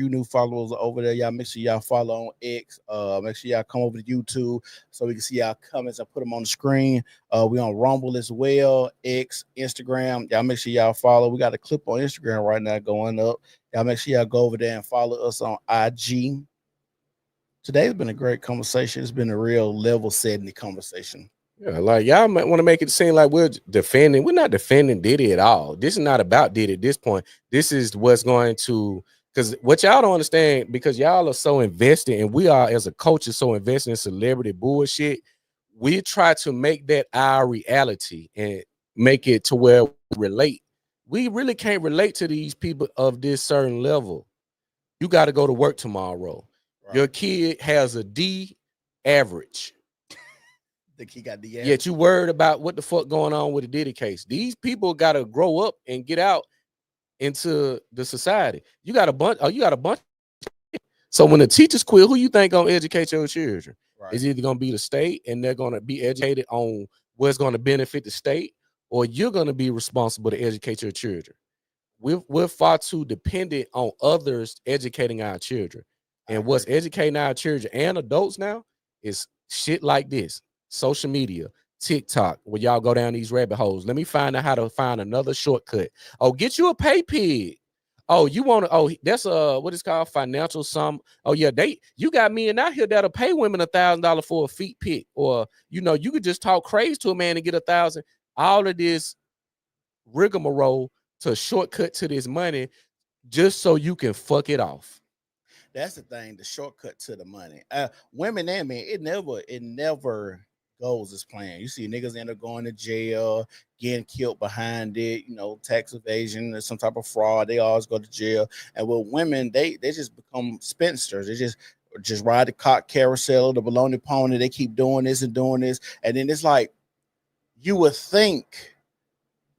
new followers over there. Y'all make sure y'all follow on X. Make sure y'all come over to YouTube so we can see y'all comments. I put them on the screen. We on Rumble as well, X, Instagram. Y'all make sure y'all follow. We got a clip on Instagram right now going up. Y'all make sure y'all go over there and follow us on IG. Today's been a great conversation. It's been a real level-setting conversation. Yeah, like y'all might want to make it seem like we're defending. We're not defending Diddy at all. This is not about Diddy at this point. This is what's going to, because what y'all don't understand, because y'all are so invested, and we are as a culture so invested in celebrity bullshit, we try to make that our reality and make it to where we relate. We really can't relate to these people of this certain level. You got to go to work tomorrow. Right. Your kid has a D average. Think he got D average. Yet you worried about what the fuck going on with the Diddy case. These people got to grow up and get out into the society. You got a bunch. So when the teachers quit, who you think gonna educate your children? Right. It's either gonna be the state, and they're gonna be educated on where it's going to benefit the state, or you're going to be responsible to educate your children. We're far too dependent on others educating our children. And what's educating our children and adults now is shit like this: social media, TikTok, where y'all go down these rabbit holes. Let me find out how to find another shortcut. Oh, get you a pay pig. Oh, you want to? Oh, that's what it's called, financial sum. Oh yeah, you got men out here that'll pay women $1,000 for a feet pic, or you could just talk crazy to a man and get 1,000. All of this rigmarole to shortcut to this money just so you can fuck it off. That's the thing, the shortcut to the money. Women and men, it never goes as planned. You see niggas end up going to jail, getting killed behind it, tax evasion or some type of fraud. They always go to jail. And with women, they just become spinsters. They just ride the cock carousel, the baloney pony. They keep doing this and doing this. And then it's like, you would think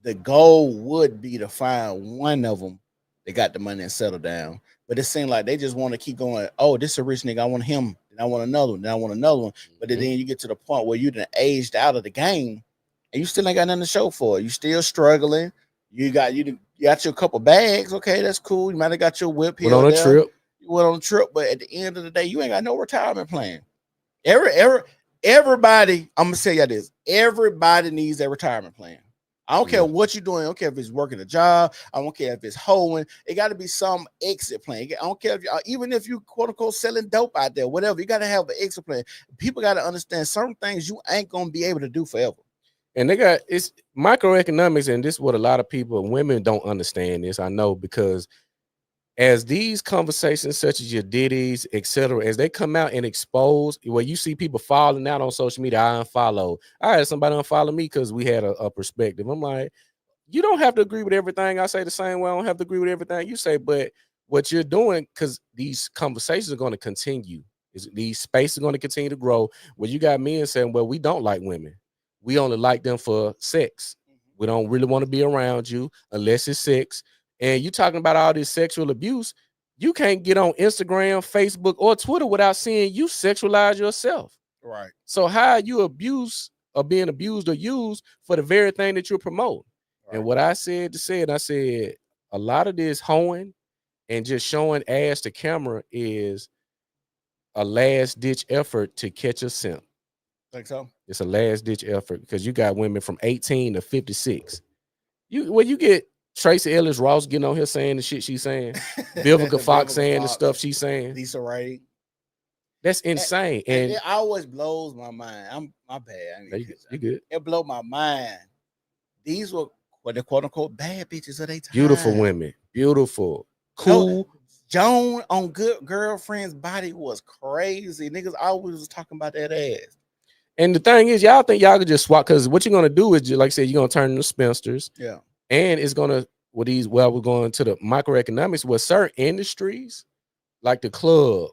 the goal would be to find one of them that got the money and settle down. But it seems like they just want to keep going. Oh, this is a rich nigga. I want him. And I want another one. Then I want another one. But then you get to the point where you done aged out of the game and you still ain't got nothing to show for it. You still struggling. You got your couple bags. Okay, that's cool. You might have got your whip here. Went on a trip. You went on a trip, but at the end of the day, you ain't got no retirement plan. Everybody, I'm gonna tell you this. Everybody needs a retirement plan. I don't care what you're doing. I don't care if it's working a job. I don't care if it's hoeing. It got to be some exit plan. I don't care if even if you quote unquote selling dope out there, whatever. You got to have an exit plan. People got to understand certain things you ain't gonna be able to do forever. And it's microeconomics, and this is what a lot of people, women, don't understand this. I know, because as these conversations such as your Diddy's, etc., as they come out and expose, where you see people falling out on social media, I unfollow. I had somebody unfollow me because we had a perspective. I'm like, you don't have to agree with everything I say the same way. I don't have to agree with everything you say, but what you're doing, because these conversations are going to continue. These spaces are going to continue to grow, where you got men saying, well, we don't like women. We only like them for sex. We don't really want to be around you unless it's sex. And you talking about all this sexual abuse, you can't get on Instagram, Facebook, or Twitter without seeing you sexualize yourself. Right. So how are you being abused or used for the very thing that you're promoting? Right. And what I said, I said, a lot of this hoeing and just showing ass to camera is a last ditch effort to catch a simp. Think so? It's a last ditch effort because you got women from 18 to 56. You get Tracy Ellis Ross getting on here saying the shit she's saying, Vivica Fox saying the stuff she's saying, Lisa Ray. That's insane. And it always blows my mind. My bad. You good. It blows my mind. These were what the quote unquote bad bitches of their time. Beautiful women. Beautiful. Cool. Joan on Good Girlfriend's body was crazy. Niggas always was talking about that ass. And the thing is, y'all think y'all could just swap, because what you're gonna do is, like I said, you're gonna turn into spinsters. Yeah. And it's gonna we're going to the microeconomics with certain industries, like the club,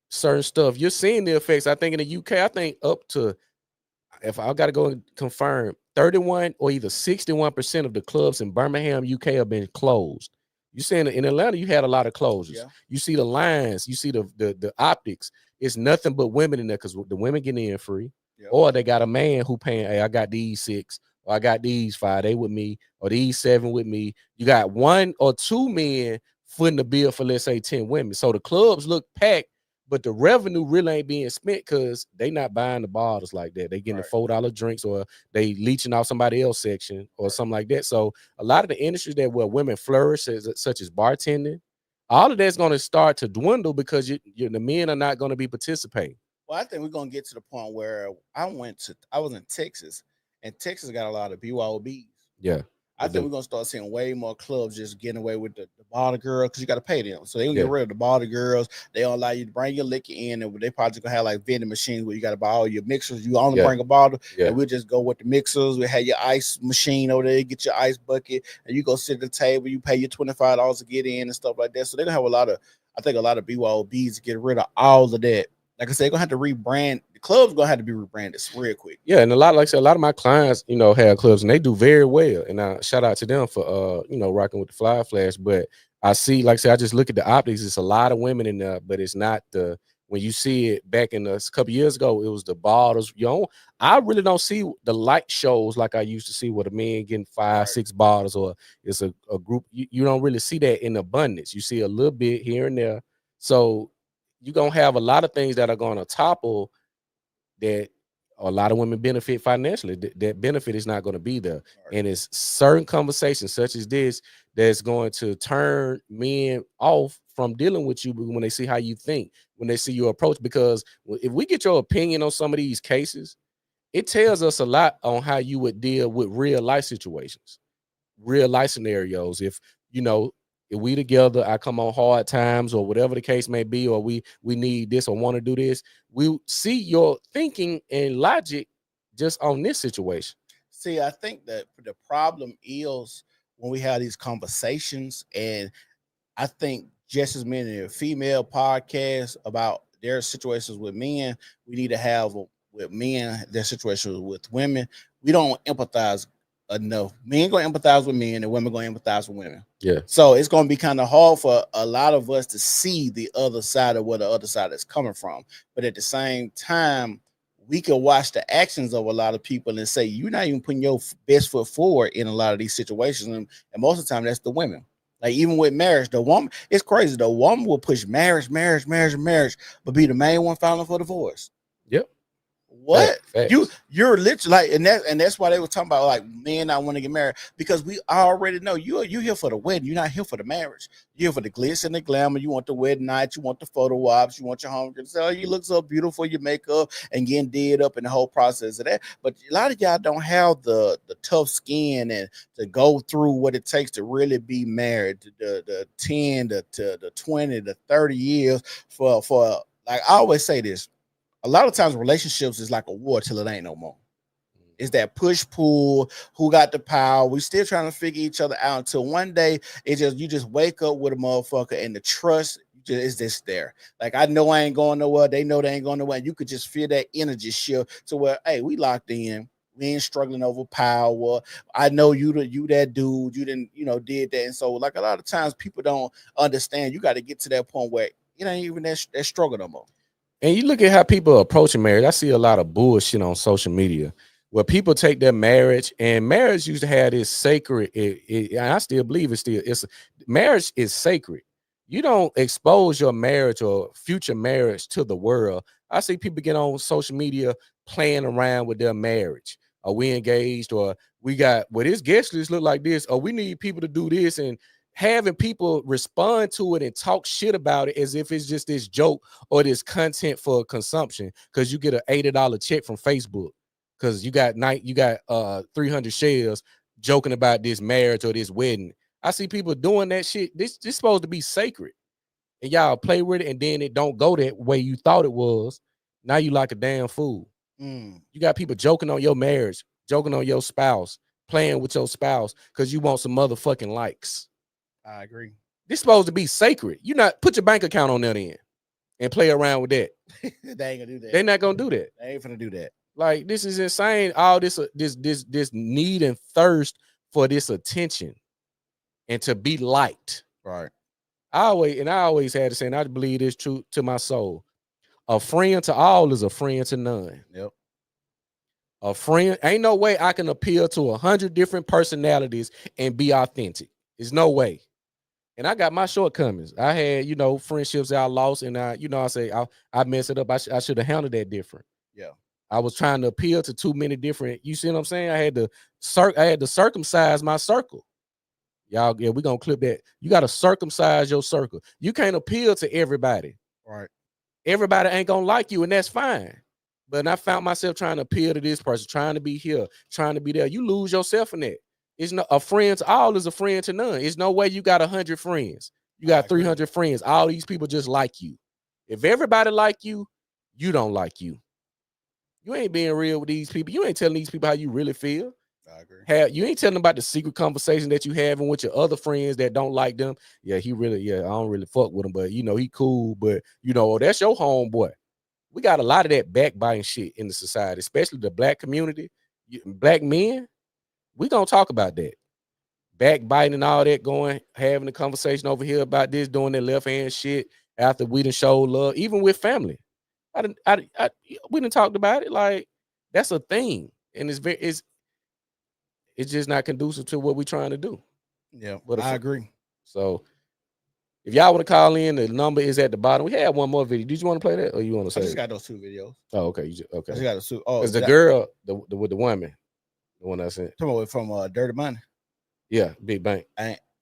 certain stuff. You're seeing the effects. I think in the UK, I think up to, if I gotta go and confirm, 31 or either 61% of the clubs in Birmingham, UK have been closed. You saying in Atlanta, you had a lot of closures. Yeah. You see the lines, you see the optics. It's nothing but women in there because the women getting in free. Yep. Or they got a man who paying, hey, I got these 6, or I got these 5, they with me, or these 7 with me. You got 1 or 2 men footing the bill for, let's say, 10 women. So the clubs look packed, but the revenue really ain't being spent because they not buying the bottles like that. They getting the $4 drinks, or they leeching off somebody else's section or something like that. So a lot of the industries where women flourish, such as bartending, all of that's going to start to dwindle because the men are not going to be participating. Well, I think we're gonna get to the point where I was in Texas, and Texas got a lot of BYOBs. Yeah. I think we're gonna start seeing way more clubs just getting away with the bottle girl, because you got to pay them. So they gonna get rid of the bottle girls. They don't allow you to bring your liquor in, and they probably gonna have like vending machines where you got to buy all your mixers. You only bring a bottle, and we'll just go with the mixers. We have your ice machine over there, get your ice bucket, and you go sit at the table. You pay your $25 to get in and stuff like that. So they're gonna have a lot of BYOBs to get rid of all of that. Like I said, they're gonna have to rebrand. The club's gonna have to be rebranded real quick. Yeah, and like I said, a lot of my clients, have clubs and they do very well. And I shout out to them for rocking with the Fly Flash. But I see, like I said, I just look at the optics. It's a lot of women in there, but it's not the When you see it back in a couple years ago, it was the bottles. I really don't see the light shows like I used to see where the men getting 5-6 bottles, or it's a group. You don't really see that in abundance. You see a little bit here and there. So you're gonna have a lot of things that are gonna topple that a lot of women benefit financially. That benefit is not going to be there. And it's certain conversations such as this that's going to turn men off from dealing with you when they see how you think, when they see your approach. Because if we get your opinion on some of these cases, it tells us a lot on how you would deal with real life situations, real life scenarios. If if we together, I come on hard times or whatever the case may be, or we need this or want to do this, we see your thinking and logic just on this situation. See, I think that the problem is when we have these conversations, and I think just as many female podcasts about their situations with men, we need to have with men their situations with women. We don't empathize enough. Men gonna empathize with men, and women gonna empathize with women. Yeah. So it's gonna be kind of hard for a lot of us to see the other side of where the other side is coming from. But at the same time, we can watch the actions of a lot of people and say you're not even putting your best foot forward in a lot of these situations, and most of the time that's the women. Like even with marriage, the woman, it's crazy. The woman will push marriage, but be the main one filing for divorce. Yep. What? Facts. You're literally like, and that's why they were talking about like men not want to get married, because we already know you here for the wedding. You're not here for the marriage. You're here for the glitz and the glamour. You want the wedding night. You want the photo ops. You want your home. So you look so beautiful. Your makeup and getting did up in the whole process of that. But a lot of y'all don't have the tough skin and to go through what it takes to really be married. The 10 to the 20 to 30 years for like I always say this. A lot of times relationships is like a war till it ain't no more. It's that push pull, who got the power. We still trying to figure each other out until one day you just wake up with a motherfucker and the trust is just there. Like I know I ain't going nowhere. They know they ain't going nowhere. You could just feel that energy shift to where, hey, we locked in. We ain't struggling over power. I know you that dude. You didn't, did that. And so like a lot of times people don't understand. You got to get to that point where it ain't even that struggle no more. And you look at how people are approaching marriage. I see a lot of bullshit on social media where people take their marriage, and marriage used to have this sacred. I still believe marriage is sacred. You don't expose your marriage or future marriage to the world. I see people get on social media playing around with their marriage. Are we engaged? Or we got, this guest list look like this, or we need people to do this, and having people respond to it and talk shit about it as if it's just this joke or this content for consumption, because you get an $80 check from Facebook because you got 300 shares joking about this marriage or this wedding. I see people doing that shit. This supposed to be sacred, and y'all play with it, and then it don't go that way you thought it was. Now you like a damn fool. You got people joking on your marriage, joking on your spouse, playing with your spouse because you want some motherfucking likes. I agree. This supposed to be sacred. You not put your bank account on that end and play around with that. They ain't gonna do that. They're not gonna do that. They ain't gonna do that. Like, this is insane. All this need and thirst for this attention and to be liked. Right. I always had to say, and I believe this true to my soul. A friend to all is a friend to none. Yep. A friend, ain't no way I can appeal to 100 different personalities and be authentic. There's no way. And I got my shortcomings. I had, friendships that I lost, and I say I messed it up. I should have handled that different. Yeah. I was trying to appeal to too many different. You see what I'm saying? I had to circumcise my circle. Y'all, yeah, we're gonna clip that. You got to circumcise your circle. You can't appeal to everybody. Right. Everybody ain't gonna like you, and that's fine. But I found myself trying to appeal to this person, trying to be here, trying to be there. You lose yourself in that. It's no, a friend to all is a friend to none. It's no way you got 100 friends. You got 300 friends. All these people just like you. If everybody like you, you don't like you. You ain't being real with these people. You ain't telling these people how you really feel. I agree. You ain't telling them about the secret conversation that you having with your other friends that don't like them. Yeah, I don't really fuck with him, but he cool. But that's your homeboy. We got a lot of that backbiting shit in the society, especially the black community. Black men, we gonna talk about that. Backbiting and all that, having a conversation over here about this, doing that left hand shit. after we done showed love, even with family. We done talked about it. Like, that's a thing. And it's just not conducive to what we're trying to do. Yeah, But I agree. So if y'all want to call in, the number is at the bottom. We had one more video. Did you want to play that, or you want to say? I just got those 2 videos. Oh, okay. I just got a suit. Oh, because the girl, with the woman, the one I sent. Come on, from Dirty Money. Yeah, Big Bank.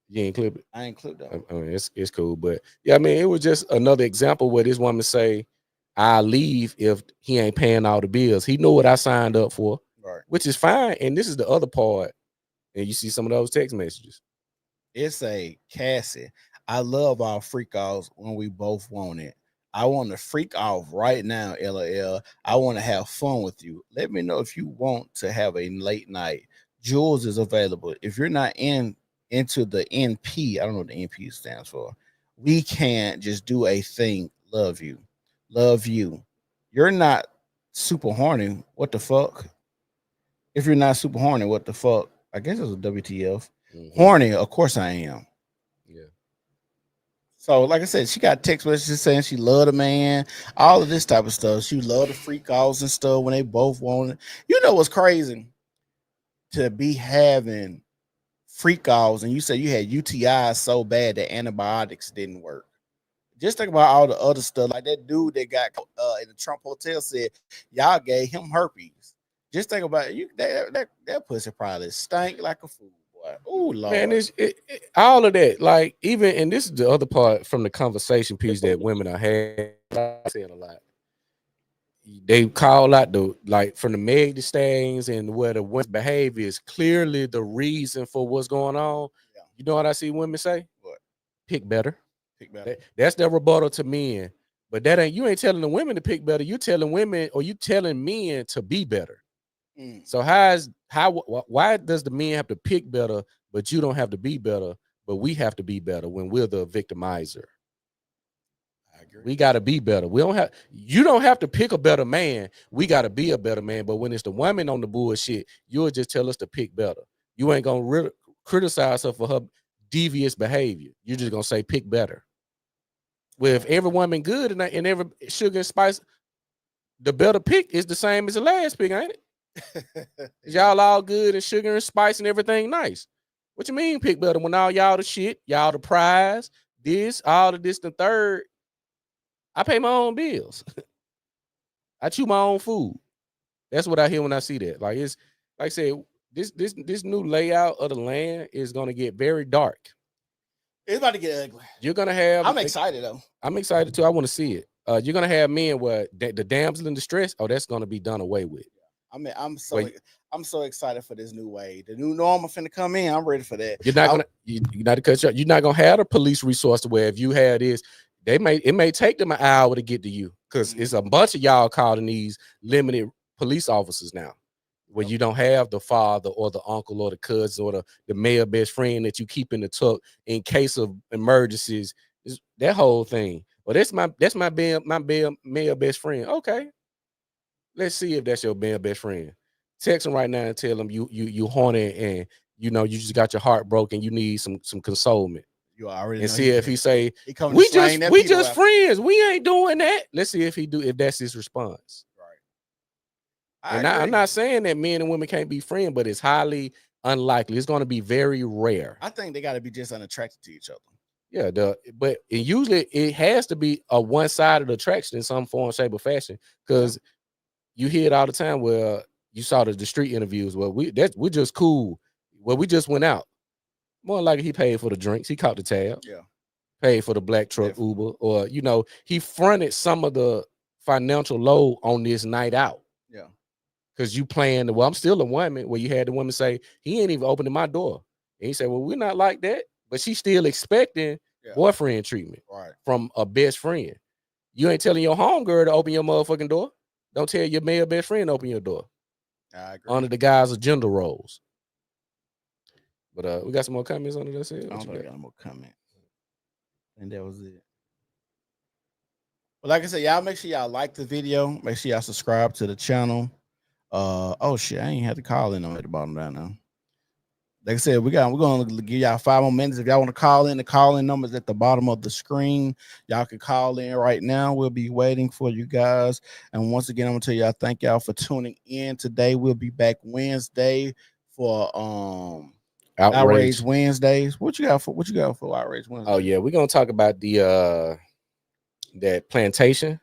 You ain't clip it. I ain't clipped that. I mean, it's cool, but yeah, I mean, it was just another example where this woman say, "I'll leave if he ain't paying all the bills." He knew what I signed up for, right? Which is fine. And this is the other part, and you see some of those text messages. It's a Cassie. I love our freak offs when we both want it. I want to freak off right now, LOL. I want to have fun with you. Let me know if you want to have a late night. Jules is available. If you're not into the NP, I don't know what the NP stands for. We can't just do a thing. Love you. Love you. You're not super horny. What the fuck? If you're not super horny, what the fuck? I guess it's a WTF. Horny, of course I am. Yeah. So, like I said, she got text messages saying she loved a man, all of this type of stuff. She loved the freak offs and stuff when they both wanted. You know what's crazy? To be having freak offs and you said you had UTIs so bad that antibiotics didn't work. Just think about all the other stuff. Like that dude that got in the Trump hotel said y'all gave him herpes. Just think about it. That pussy probably stank like a fool. Oh Lord, man, all of that. Like, even, and this is the other part from the conversation piece that women are having. Saying a lot. They call out from the Meg Thee Stallions and where the women's behavior is clearly the reason for what's going on. Yeah. You know what I see women say? What? Pick better. Pick better. That's their rebuttal to men. But you ain't telling the women to pick better. You telling women, or you telling men to be better. So why does the men have to pick better, but you don't have to be better, but we have to be better when we're the victimizer? I agree. We got to be better. You don't have to pick a better man. We got to be a better man. But when it's the woman on the bullshit, you'll just tell us to pick better. You ain't going to criticize her for her devious behavior. You're just going to say pick better. Well, if every woman good and every sugar and spice, the better pick is the same as the last pick, ain't it? Y'all all good and sugar and spice and everything nice. What you mean pick better when all y'all the shit, y'all the prize, all of this, the third. I pay my own bills. I chew my own food. That's what I hear when I see that. Like, it's like I said, this new layout of the land is gonna get very dark. It's about to get ugly. You're gonna have. I'm excited though. I'm excited too. I want to see it. You're gonna have men where the damsel in distress. Oh, that's gonna be done away with. I mean, I'm so excited for this new way. The new normal finna come in. I'm ready for that. You're not to cut you. You're not gonna have a police resource to where if you had this, it may take them an hour to get to you because it's a bunch of y'all calling these limited police officers now, where you don't have the father or the uncle or the cousin or the male best friend that you keep in the tuck in case of emergencies. That whole thing. Well, that's my male best friend. Okay. Let's see if that's your best friend. Text him right now and tell him you horny and you just got your heart broken. You need some consolement. You already and know see if he say we just friends. We ain't doing that. Let's see if that's his response. Right. I'm not saying that men and women can't be friends, but it's highly unlikely. It's going to be very rare. I think they got to be just unattracted to each other. Yeah, but usually it has to be a one-sided attraction in some form, shape, or fashion because. You hear it all the time where you saw the street interviews where we're just cool. Well, we just went out. More likely he paid for the drinks. He caught the tab. Yeah. Paid for the black truck Uber. Or, he fronted some of the financial load on this night out. Yeah. Because you playing I'm still a woman where you had the woman say, he ain't even opening my door. And he said, well, we're not like that. But she's still expecting boyfriend treatment from a best friend. You ain't telling your homegirl to open your motherfucking door. Don't tell your male best friend to open your door. I agree. Under the guise of gender roles. But we got some more comments on it. That's it. I don't know if I got more comments. And that was it. But like I said, y'all make sure y'all like the video. Make sure y'all subscribe to the channel. Oh shit, I ain't had to call in on at the bottom down now. Like I said, we're gonna give y'all 5 more minutes. If y'all want to call in, the call-in number's at the bottom of the screen. Y'all can call in right now. We'll be waiting for you guys. And once again, I'm gonna tell y'all thank y'all for tuning in today. We'll be back Wednesday for Outrage Wednesdays. What you got for Outrage Wednesday? Oh yeah, we're gonna talk about the that plantation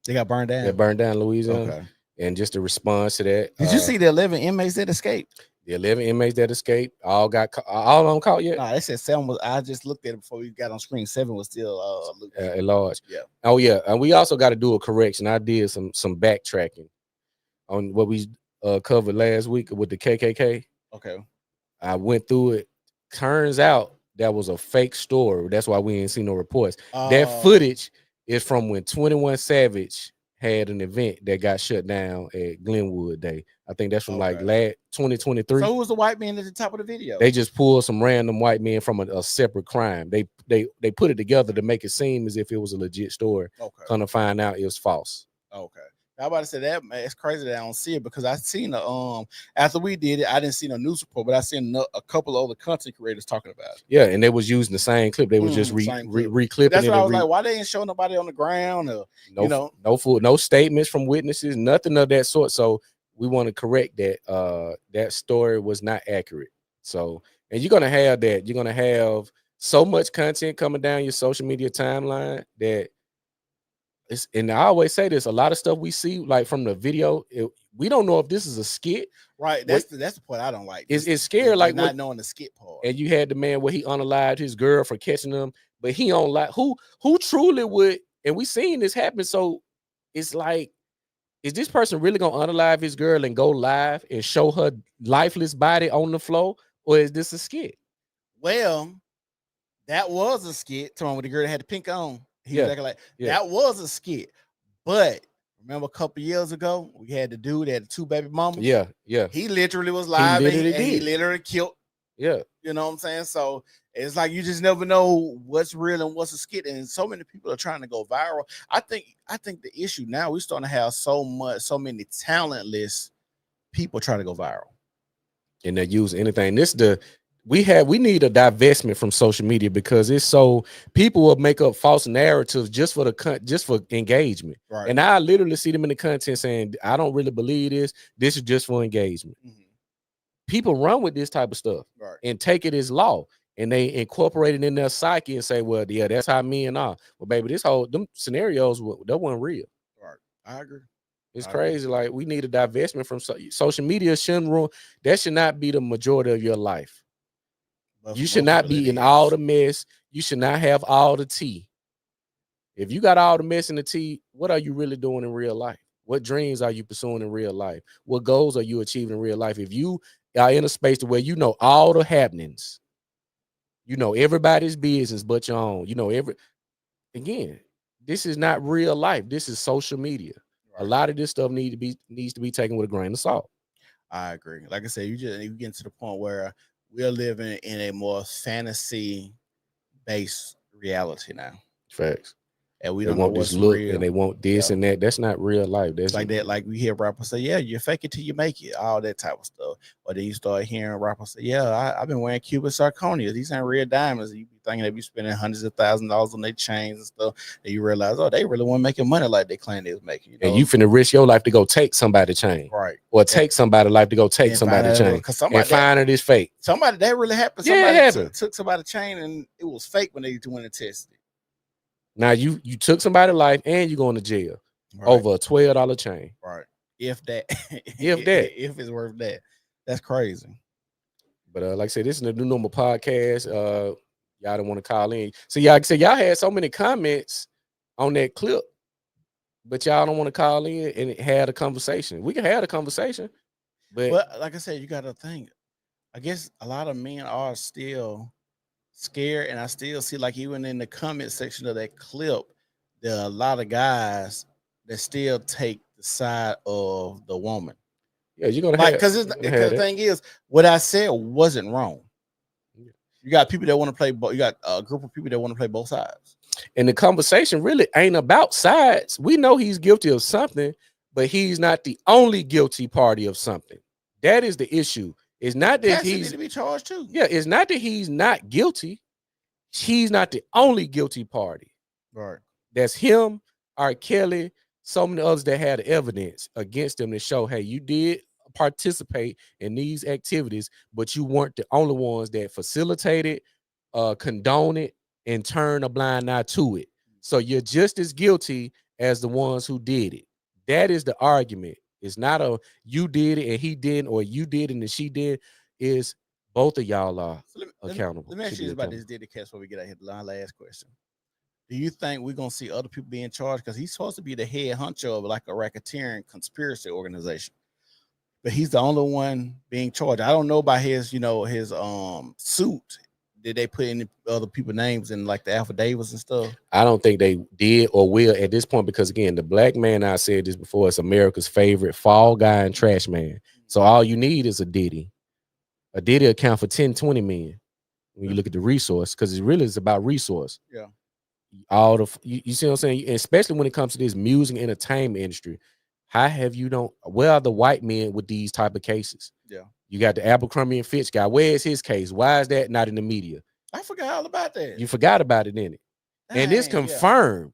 They got burned down. that burned down in Louisiana. Okay. And just the response to that. Did you see the 11 inmates that escaped? The 11 inmates that escaped all of them caught yet? No, they said 7 was. I just looked at it before we got on screen. 7 was still at large. Yeah. Oh yeah, and we also got to do a correction. I did some backtracking on what we covered last week with the KKK. Okay. I went through it. Turns out that was a fake story. That's why we ain't seen no reports. That footage is from when 21 Savage had an event that got shut down at Glenwood Day. I think that's from like 2023. So who was the white man at the top of the video? They just pulled some random white men from a separate crime. They put it together to make it seem as if it was a legit story. Okay. Kind of find out it was false. Okay. I'm about to say that, man, it's crazy that I don't see it because I seen after we did it, I didn't see no news report, but I seen a couple of other content creators talking about it. Yeah, and they was using the same clip. They was just reclipping. That's it. Why I was like, why they ain't showing nobody on the ground? Or, no statements from witnesses, nothing of that sort. So we want to correct that. That story was not accurate. So, and you're gonna have that. You're gonna have so much content coming down your social media timeline that. And I always say this, a lot of stuff we see like from the video, we don't know if this is a skit. Right. That's the point I don't like. It's scary, like not knowing the skit part. And you had the man where he unalived his girl for catching them, but he don't like who truly would, and we seen this happen. So it's like, is this person really gonna unalive his girl and go live and show her lifeless body on the floor, or is this a skit? Well, that was a skit. Talking with the girl that had the pink on. That was a skit, but remember a couple years ago we had the dude that had 2 baby mamas. Yeah. He literally was live and he literally killed. Yeah, you know what I'm saying. So it's like you just never know what's real and what's a skit, and so many people are trying to go viral. I think the issue now we're starting to have so many talentless people trying to go viral, and they use anything. We need a divestment from social media because it's so people will make up false narratives just for engagement. Right. And I literally see them in the content saying, I don't really believe this. This is just for engagement. Mm-hmm. People run with this type of stuff and take it as law, and they incorporate it in their psyche and say, well, yeah, that's how men are. Well, baby, them scenarios, that weren't real. Right. I agree. It's crazy. Like, we need a divestment from social media. That should not be the majority of your life. You should not be in all the mess. You should not have all the tea. If you got all the mess in the tea, what are you really doing in real life? What dreams are you pursuing in real life? What goals are you achieving in real life? If you are in a space where you know all the happenings, you know everybody's business but your own, again, this is not real life. This is social media. Right. A lot of this stuff needs to be taken with a grain of salt. I agree. Like I said, you get to the point where we're living in a more fantasy-based reality now. Facts. And we don't want this look real. And they want this and that. That's not real life. That's like that. Like we hear rappers say, yeah, you fake it till you make it, all that type of stuff. Or then you start hearing rappers say, yeah, I've been wearing Cuban zirconia. These ain't real diamonds. You be thinking they be spending hundreds of thousands of dollars on their chains and stuff. And you realize, they really weren't making money like they claim they was making. And you finna risk your life to go take somebody's chain. Right. Or take somebody's life to go take somebody's chain. And find it is fake. Somebody, that really happened. Somebody took somebody's chain and it was fake when they went and tested it. Now you took somebody's life and you going to jail over a $12 chain. Right. If that. If it's worth that. That's crazy. But like I said, this is the New Normal Podcast. Y'all don't want to call in. So y'all had so many comments on that clip, but y'all don't want to call in and have a conversation. We can have a conversation. But like I said, you got to think. I guess a lot of men are still scared, and I still see, like, even in the comment section of that clip, there are a lot of guys that still take the side of the woman. Yeah, you're gonna because the thing is, what I said wasn't wrong. You got people that want to play you got a group of people that want to play both sides, and the conversation really ain't about sides. We know he's guilty of something, but he's not the only guilty party of something. That is the issue. It's not that Cassidy need he's to be charged too. yeah, it's not that he's not guilty. He's not the only guilty party. Right. That's him, R. Kelly, so many others that had evidence against them to show, hey, you did participate in these activities, but you weren't the only ones that facilitated, condone it, and turn a blind eye to it. So you're just as guilty as the ones who did it. That is the argument. It's not a you did it and he didn't, or you did and she did. Is both of y'all are accountable. Let me ask you this about this Diddy case before we get out here. The last question. Do you think we're gonna see other people being charged? Because he's supposed to be the head honcho of like a racketeering conspiracy organization, but he's the only one being charged. I don't know about his, his suit. Did they put any other people's names in like the affidavits and stuff? I don't think they did or will at this point, because again, the black man, I said this before, it's America's favorite fall guy and trash man. So all you need is a Diddy. A Diddy account for 10, 20 million when you look at the resource, because it really is about resource. Yeah. All the you see what I'm saying? Especially when it comes to this music and entertainment industry. How have you where are the white men with these type of cases? Yeah. You got the Abercrombie and Fitch guy. Where is his case? Why is that not in the media? I forgot all about that. You forgot about it in it. And it's confirmed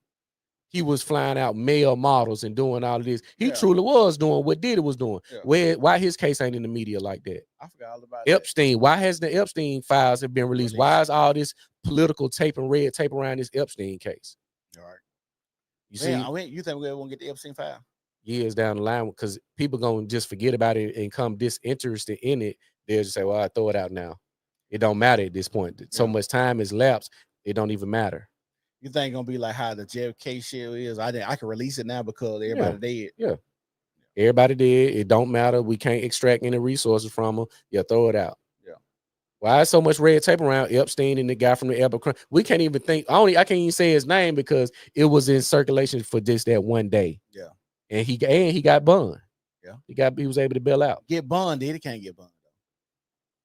he was flying out male models and doing all of this. He truly was doing what Diddy was doing. Yeah. Why his case ain't in the media like that? I forgot all about Epstein. Why has the Epstein files have been released? Why is all this political tape and red tape around this Epstein case? All right. You see, you think we're gonna get the Epstein file? Years down the line, because people gonna just forget about it and come disinterested in it. They'll just say, well, I throw it out now. It don't matter at this point. So much time has lapsed, it don't even matter. You think it's gonna be like how the JFK shit is? I can release it now because everybody dead. Yeah. Everybody did. It don't matter. We can't extract any resources from them. Yeah, throw it out. Yeah. Why is so much red tape around Epstein and the guy from the Abercrombie? We can't even think. I can't even say his name because it was in circulation for just that one day. Yeah. And he got bond. Yeah. He was able to bail out. Get bonded. He can't get bonded.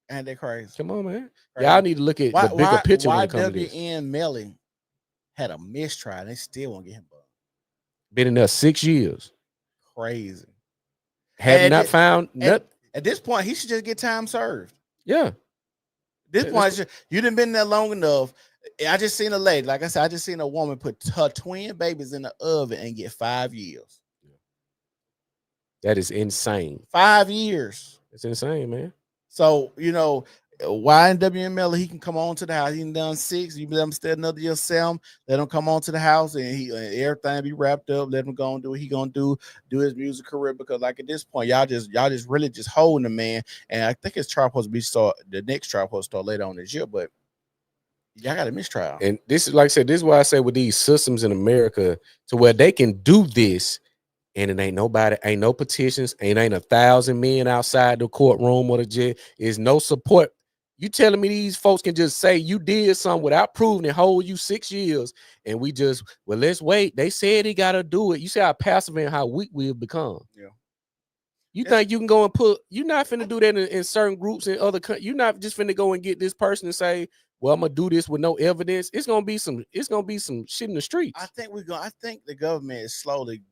And they're crazy. Come on, man. Crazy. Y'all need to look at the bigger picture when it comes to this. WN Melly had a mistrial. They still won't get him bonded. Been in there 6 years. Crazy. Have not found nothing. At this point, he should just get time served. Yeah. At this point, you done been there long enough. I just seen a lady, like I said, I just seen a woman put her twin babies in the oven and get 5 years. That is insane. 5 years. It's insane, man. So, why in WML he can come on to the house? He done 6. You let him stay another year, sell him, let him come on to the house, and everything be wrapped up. Let him go and do what he gonna do his music career. Because like at this point, y'all just really just holding the man. And I think his trial supposed to be the next trial supposed to start later on this year, but y'all got a mistrial. And this is, like I said, this is why I say with these systems in America, to where they can do this. And it ain't nobody, ain't no petitions, ain't 1,000 men outside the courtroom or the jail. Is no support. You telling me these folks can just say you did something without proving and hold you 6 years, and we just, well, let's wait. They said he got to do it. You see how passive and how weak we have become. Yeah. You think you can go and you're not finna do that in certain groups in other countries. You're not just finna go and get this person and say, well, I'm gonna do this with no evidence. It's gonna be some shit in the streets. I think the government is slowly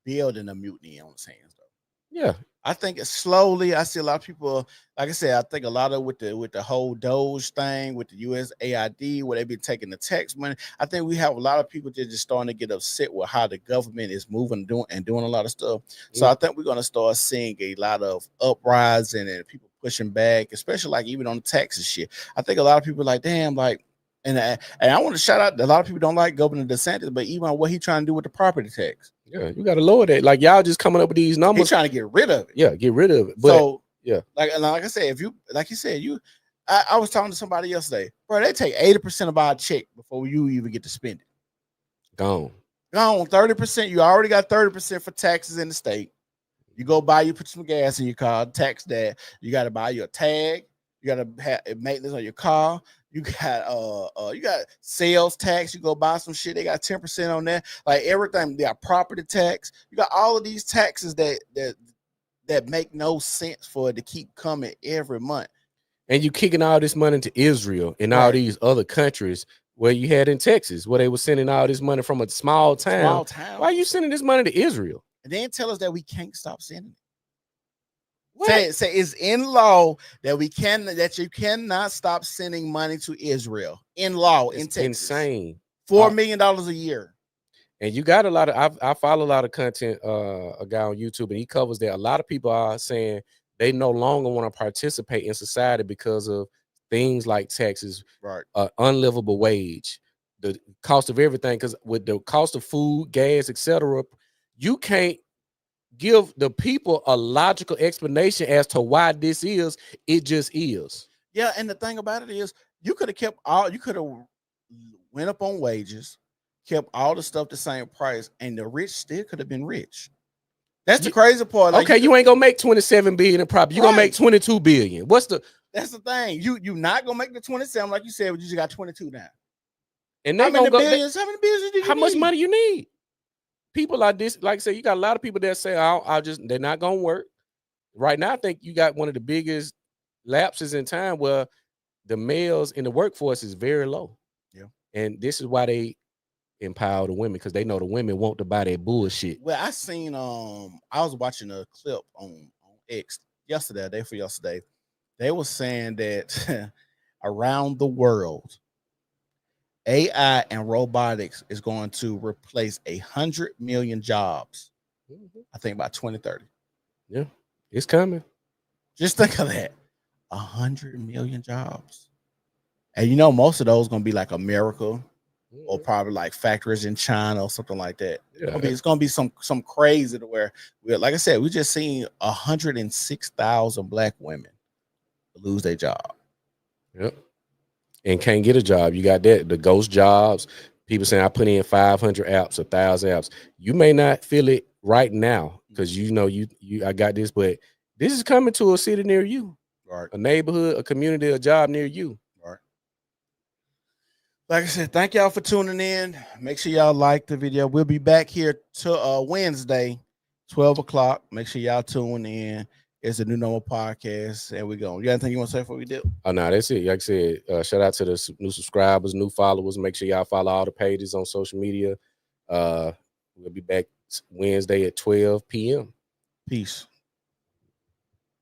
building a mutiny on his hands, though. Yeah, I think it's slowly. I see a lot of people, like I said, I think a lot of with the whole Doge thing, with the USAID, where they've been taking the tax money. I think we have a lot of people just starting to get upset with how the government is moving and doing a lot of stuff. So I think we're gonna start seeing a lot of uprising and people pushing back, especially like even on the taxes shit. I think a lot of people are like, damn, like. And I want to shout out. A lot of people don't like Governor DeSantis, but even what he trying to do with the property tax. Yeah, you got to lower that. Like y'all just coming up with these numbers. He's trying to get rid of it. Yeah, get rid of it. But, so yeah, like I said, if you like you said, I was talking to somebody yesterday, bro. They take 80% of our check before you even get to spend it. Gone 30%. You already got 30% for taxes in the state. You go buy, you put some gas in your car, tax that. You got to buy your tag. You got to have maintenance on your car. You got sales tax. You go buy some shit. They got 10% on that. Like everything. They got property tax. You got all of these taxes that make no sense for it to keep coming every month. And you kicking all this money to Israel and all these other countries where you had in Texas, where they were sending all this money from a small town. Why are you sending this money to Israel? And then tell us that we can't stop sending it. Say it's in law that you cannot stop sending money to Israel. In law, in It's Texas. insane. $4 million a year. And you got a lot of I follow a lot of content, a guy on YouTube, and he covers that. A lot of people are saying they no longer want to participate in society because of things like taxes, Right. Unlivable wage, the cost of everything. Because with the cost of food, gas, etc., you can't give the people a logical explanation as to why this is. It just is. Yeah, and the thing about it is, you could have went up on wages, kept all the stuff the same price, and the rich still could have been rich. That's the crazy part. Like, okay, you ain't gonna make 27 billion in property. You're gonna make 22 billion. That's the thing. You not gonna make the 27, like you said, but you just got 22 now. And how many billions do you need? How much money you need? People are this, like I say, you got a lot of people that say, they're not gonna work. Right now, I think you got one of the biggest lapses in time where the males in the workforce is very low. Yeah. And this is why they empower the women, because they know the women want to buy that bullshit. Well, I seen I was watching a clip on X yesterday, day for yesterday. They were saying that around the world, AI and robotics is going to replace 100 million jobs. I think by 2030. Yeah, it's coming. Just think of that. 100 million jobs. And you know, most of those going to be like America, or probably like factories in China or something like that. Yeah. It's gonna be some crazy to where like I said, we just seen 106,000 black women lose their job. Yep. And can't get a job. You got that, the ghost jobs. People saying I put in 500 apps, 1,000 apps. You may not feel it right now because you know I got this, but this is coming to a city near you, right? A neighborhood, a community, a job near you. Right. Like I said, thank y'all for tuning in. Make sure y'all like the video. We'll be back here to Wednesday, 12 o'clock. Make sure y'all tune in. It's a New Normal podcast, and we're going. You got anything you want to say before we do? Oh, no, that's it. Like I said, shout out to the new subscribers, new followers. Make sure y'all follow all the pages on social media. We'll be back Wednesday at 12 p.m. Peace.